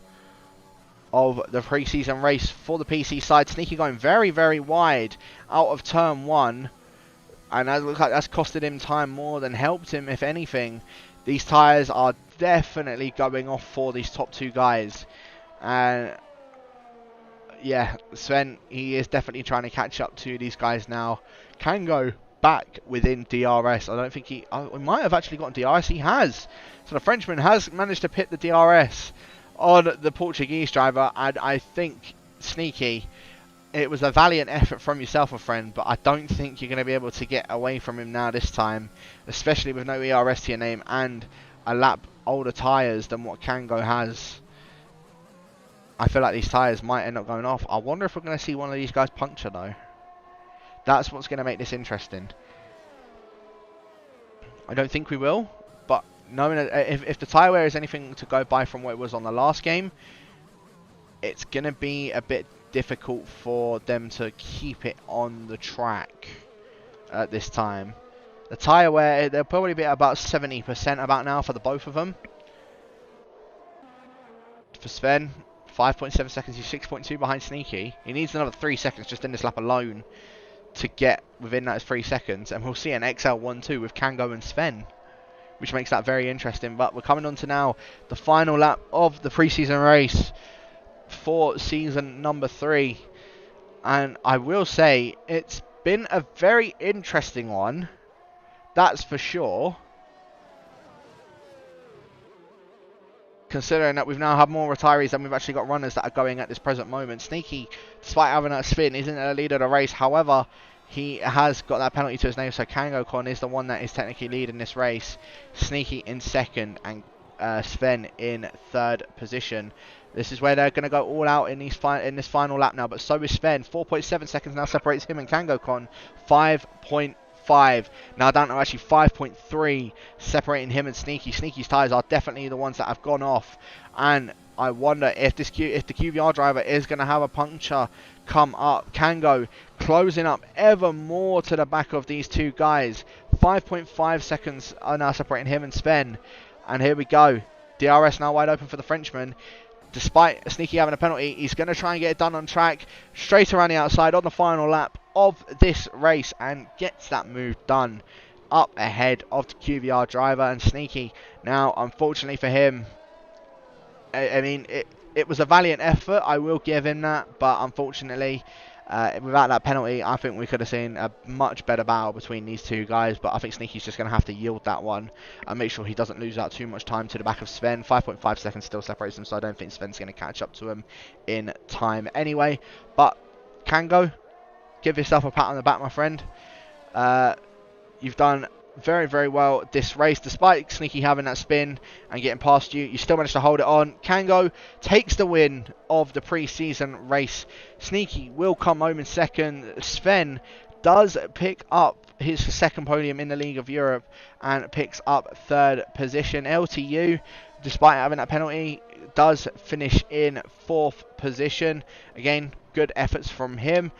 of the pre-season race for the PC side. Sneaky going very, very wide out of turn 1. And that looks like that's costed him time more than helped him, if anything. These tyres are definitely going off for these top 2 guys. And yeah, Sven, he is definitely trying to catch up to these guys now. Kango back within DRS. I don't think he might have actually gotten DRS. He has. So the Frenchman has managed to pit the DRS on the Portuguese driver, and I think, Sneaky, it was a valiant effort from yourself, my friend, but I don't think you're going to be able to get away from him now this time, especially with no ERS to your name and a lap older tyres than what Kango has. I feel like these tyres might end up going off. I wonder if we're going to see one of these guys puncture, though. That's what's going to make this interesting. I don't think we will, but knowing that if the tyre wear is anything to go by from what it was on the last game, it's going to be a bit difficult for them to keep it on the track at this time. The tyre wear, they'll probably be at about 70% about now for the both of them. For Sven, 5.7 seconds, he's 6.2 behind Sneaky. He needs another 3 seconds just in this lap alone to get within that 3 seconds, and we'll see an XL1-2 with Kango and Sven, which makes that very interesting. But we're coming on to now the final lap of the pre-season race for season number 3, and I will say it's been a very interesting one, that's for sure, considering that we've now had more retirees than we've actually got runners that are going at this present moment. Sneaky, despite having that spin, isn't the leader of the race. However, he has got that penalty to his name, so Kango Con is the one that is technically leading this race. Sneaky in second, and Sven in third position. This is where they're going to go all out in this final lap now, but so is Sven. 4.7 seconds now separates him and Kango Con. 5.5. Now down to actually 5.3 separating him and Sneaky. Sneaky's tyres are definitely the ones that have gone off, and I wonder if the QVR driver is going to have a puncture come up. Kango closing up ever more to the back of these two guys. 5.5 seconds are now separating him and Sven. And here we go. DRS now wide open for the Frenchman. Despite Sneaky having a penalty, he's going to try and get it done on track, straight around the outside on the final lap of this race, and gets that move done up ahead of the QVR driver. And Sneaky, now unfortunately for him, I mean, it was a valiant effort, I will give him that, but unfortunately, without that penalty, I think we could have seen a much better battle between these two guys. But I think Sneaky's just going to have to yield that one and make sure he doesn't lose out too much time to the back of Sven. 5.5 seconds still separates them, so I don't think Sven's going to catch up to him in time anyway. But Kango, give yourself a pat on the back, my friend. You've done very, very well this race. Despite Sneaky having that spin and getting past you, you still managed to hold it on. Kango takes the win of the pre-season race. Sneaky will come home in second. Sven does pick up his second podium in the League of Europe and picks up third position. LTU, despite having that penalty, does finish in fourth position. Again, good efforts from him.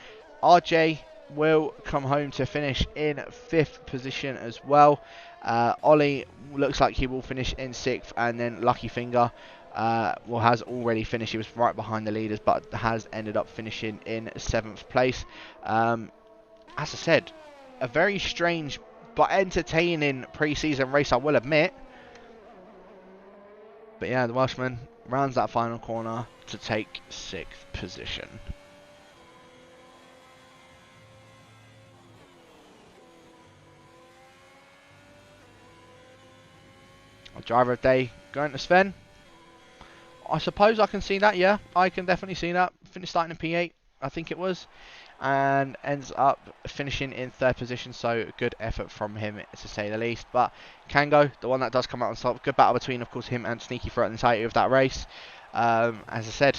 RJ will come home to finish in fifth position as well. Ollie looks like he will finish in sixth, and then Lucky Finger has already finished. He was right behind the leaders, but has ended up finishing in seventh place. As I said, a very strange but entertaining pre-season race, I will admit. But yeah, the Welshman rounds that final corner to take sixth position. Driver of day going to Sven. I suppose I can see that, yeah. I can definitely see that. Finished starting in P8, I think it was. And ends up finishing in third position, so good effort from him, to say the least. But Kango, the one that does come out on top. Good battle between, of course, him and Sneaky throughout the entirety of that race. As I said,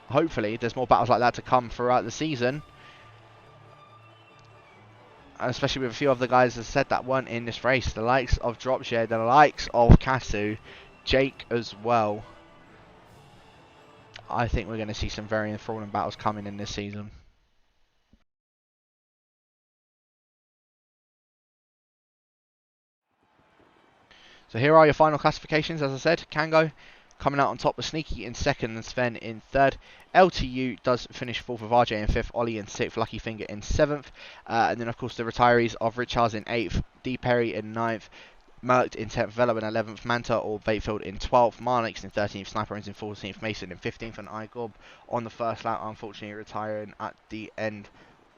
hopefully there's more battles like that to come throughout the season. Especially with a few of the guys, as I said, that weren't in this race. The likes of Dropshed, the likes of Kasu, Jake as well. I think we're going to see some very enthralling battles coming in this season. So here are your final classifications. As I said, Kango coming out on top with Sneaky in second and Sven in third. LTU does finish fourth with RJ in fifth, Ollie in sixth, Lucky Finger in seventh. And then, of course, the retirees of Richards in eighth, D. Perry in ninth, Merkt in 10th, Velo in 11th, Manta or Batefield in 12th, Marnix in 13th, Sniper in 14th, Mason in 15th, and Igorb on the first lap, unfortunately retiring at the end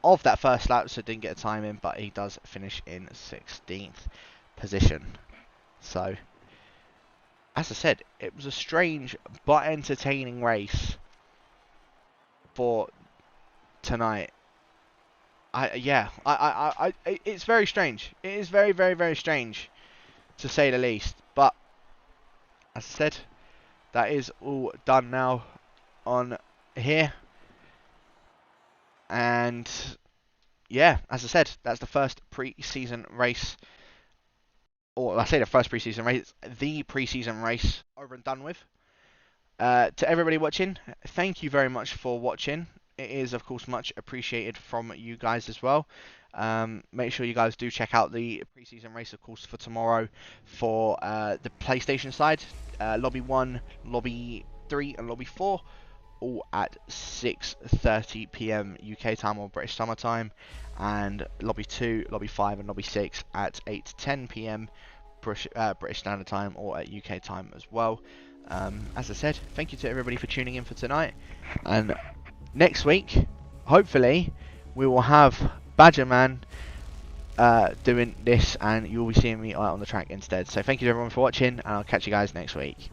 of that first lap, so didn't get a time in, but he does finish in 16th position. So as I said, it was a strange but entertaining race for tonight. It's very strange. It is very, very, very strange, to say the least. But as I said, that is all done now on here. And yeah, as I said, that's the first pre-season race. Or I say the first pre-season race, the pre-season race over and done with. To everybody watching, thank you very much for watching. It is, of course, much appreciated from you guys as well. Make sure you guys do check out the pre-season race, of course, for tomorrow for the PlayStation side. Lobby 1, Lobby 3 and Lobby 4, all at 6:30 PM UK time or British Summer Time. And Lobby 2, Lobby 5 and Lobby 6 at 8:10 PM British Standard Time or at UK time as well. As I said, thank you to everybody for tuning in for tonight. And next week, hopefully, we will have Badgerman doing this, and you'll be seeing me out on the track instead. So thank you to everyone for watching, and I'll catch you guys next week.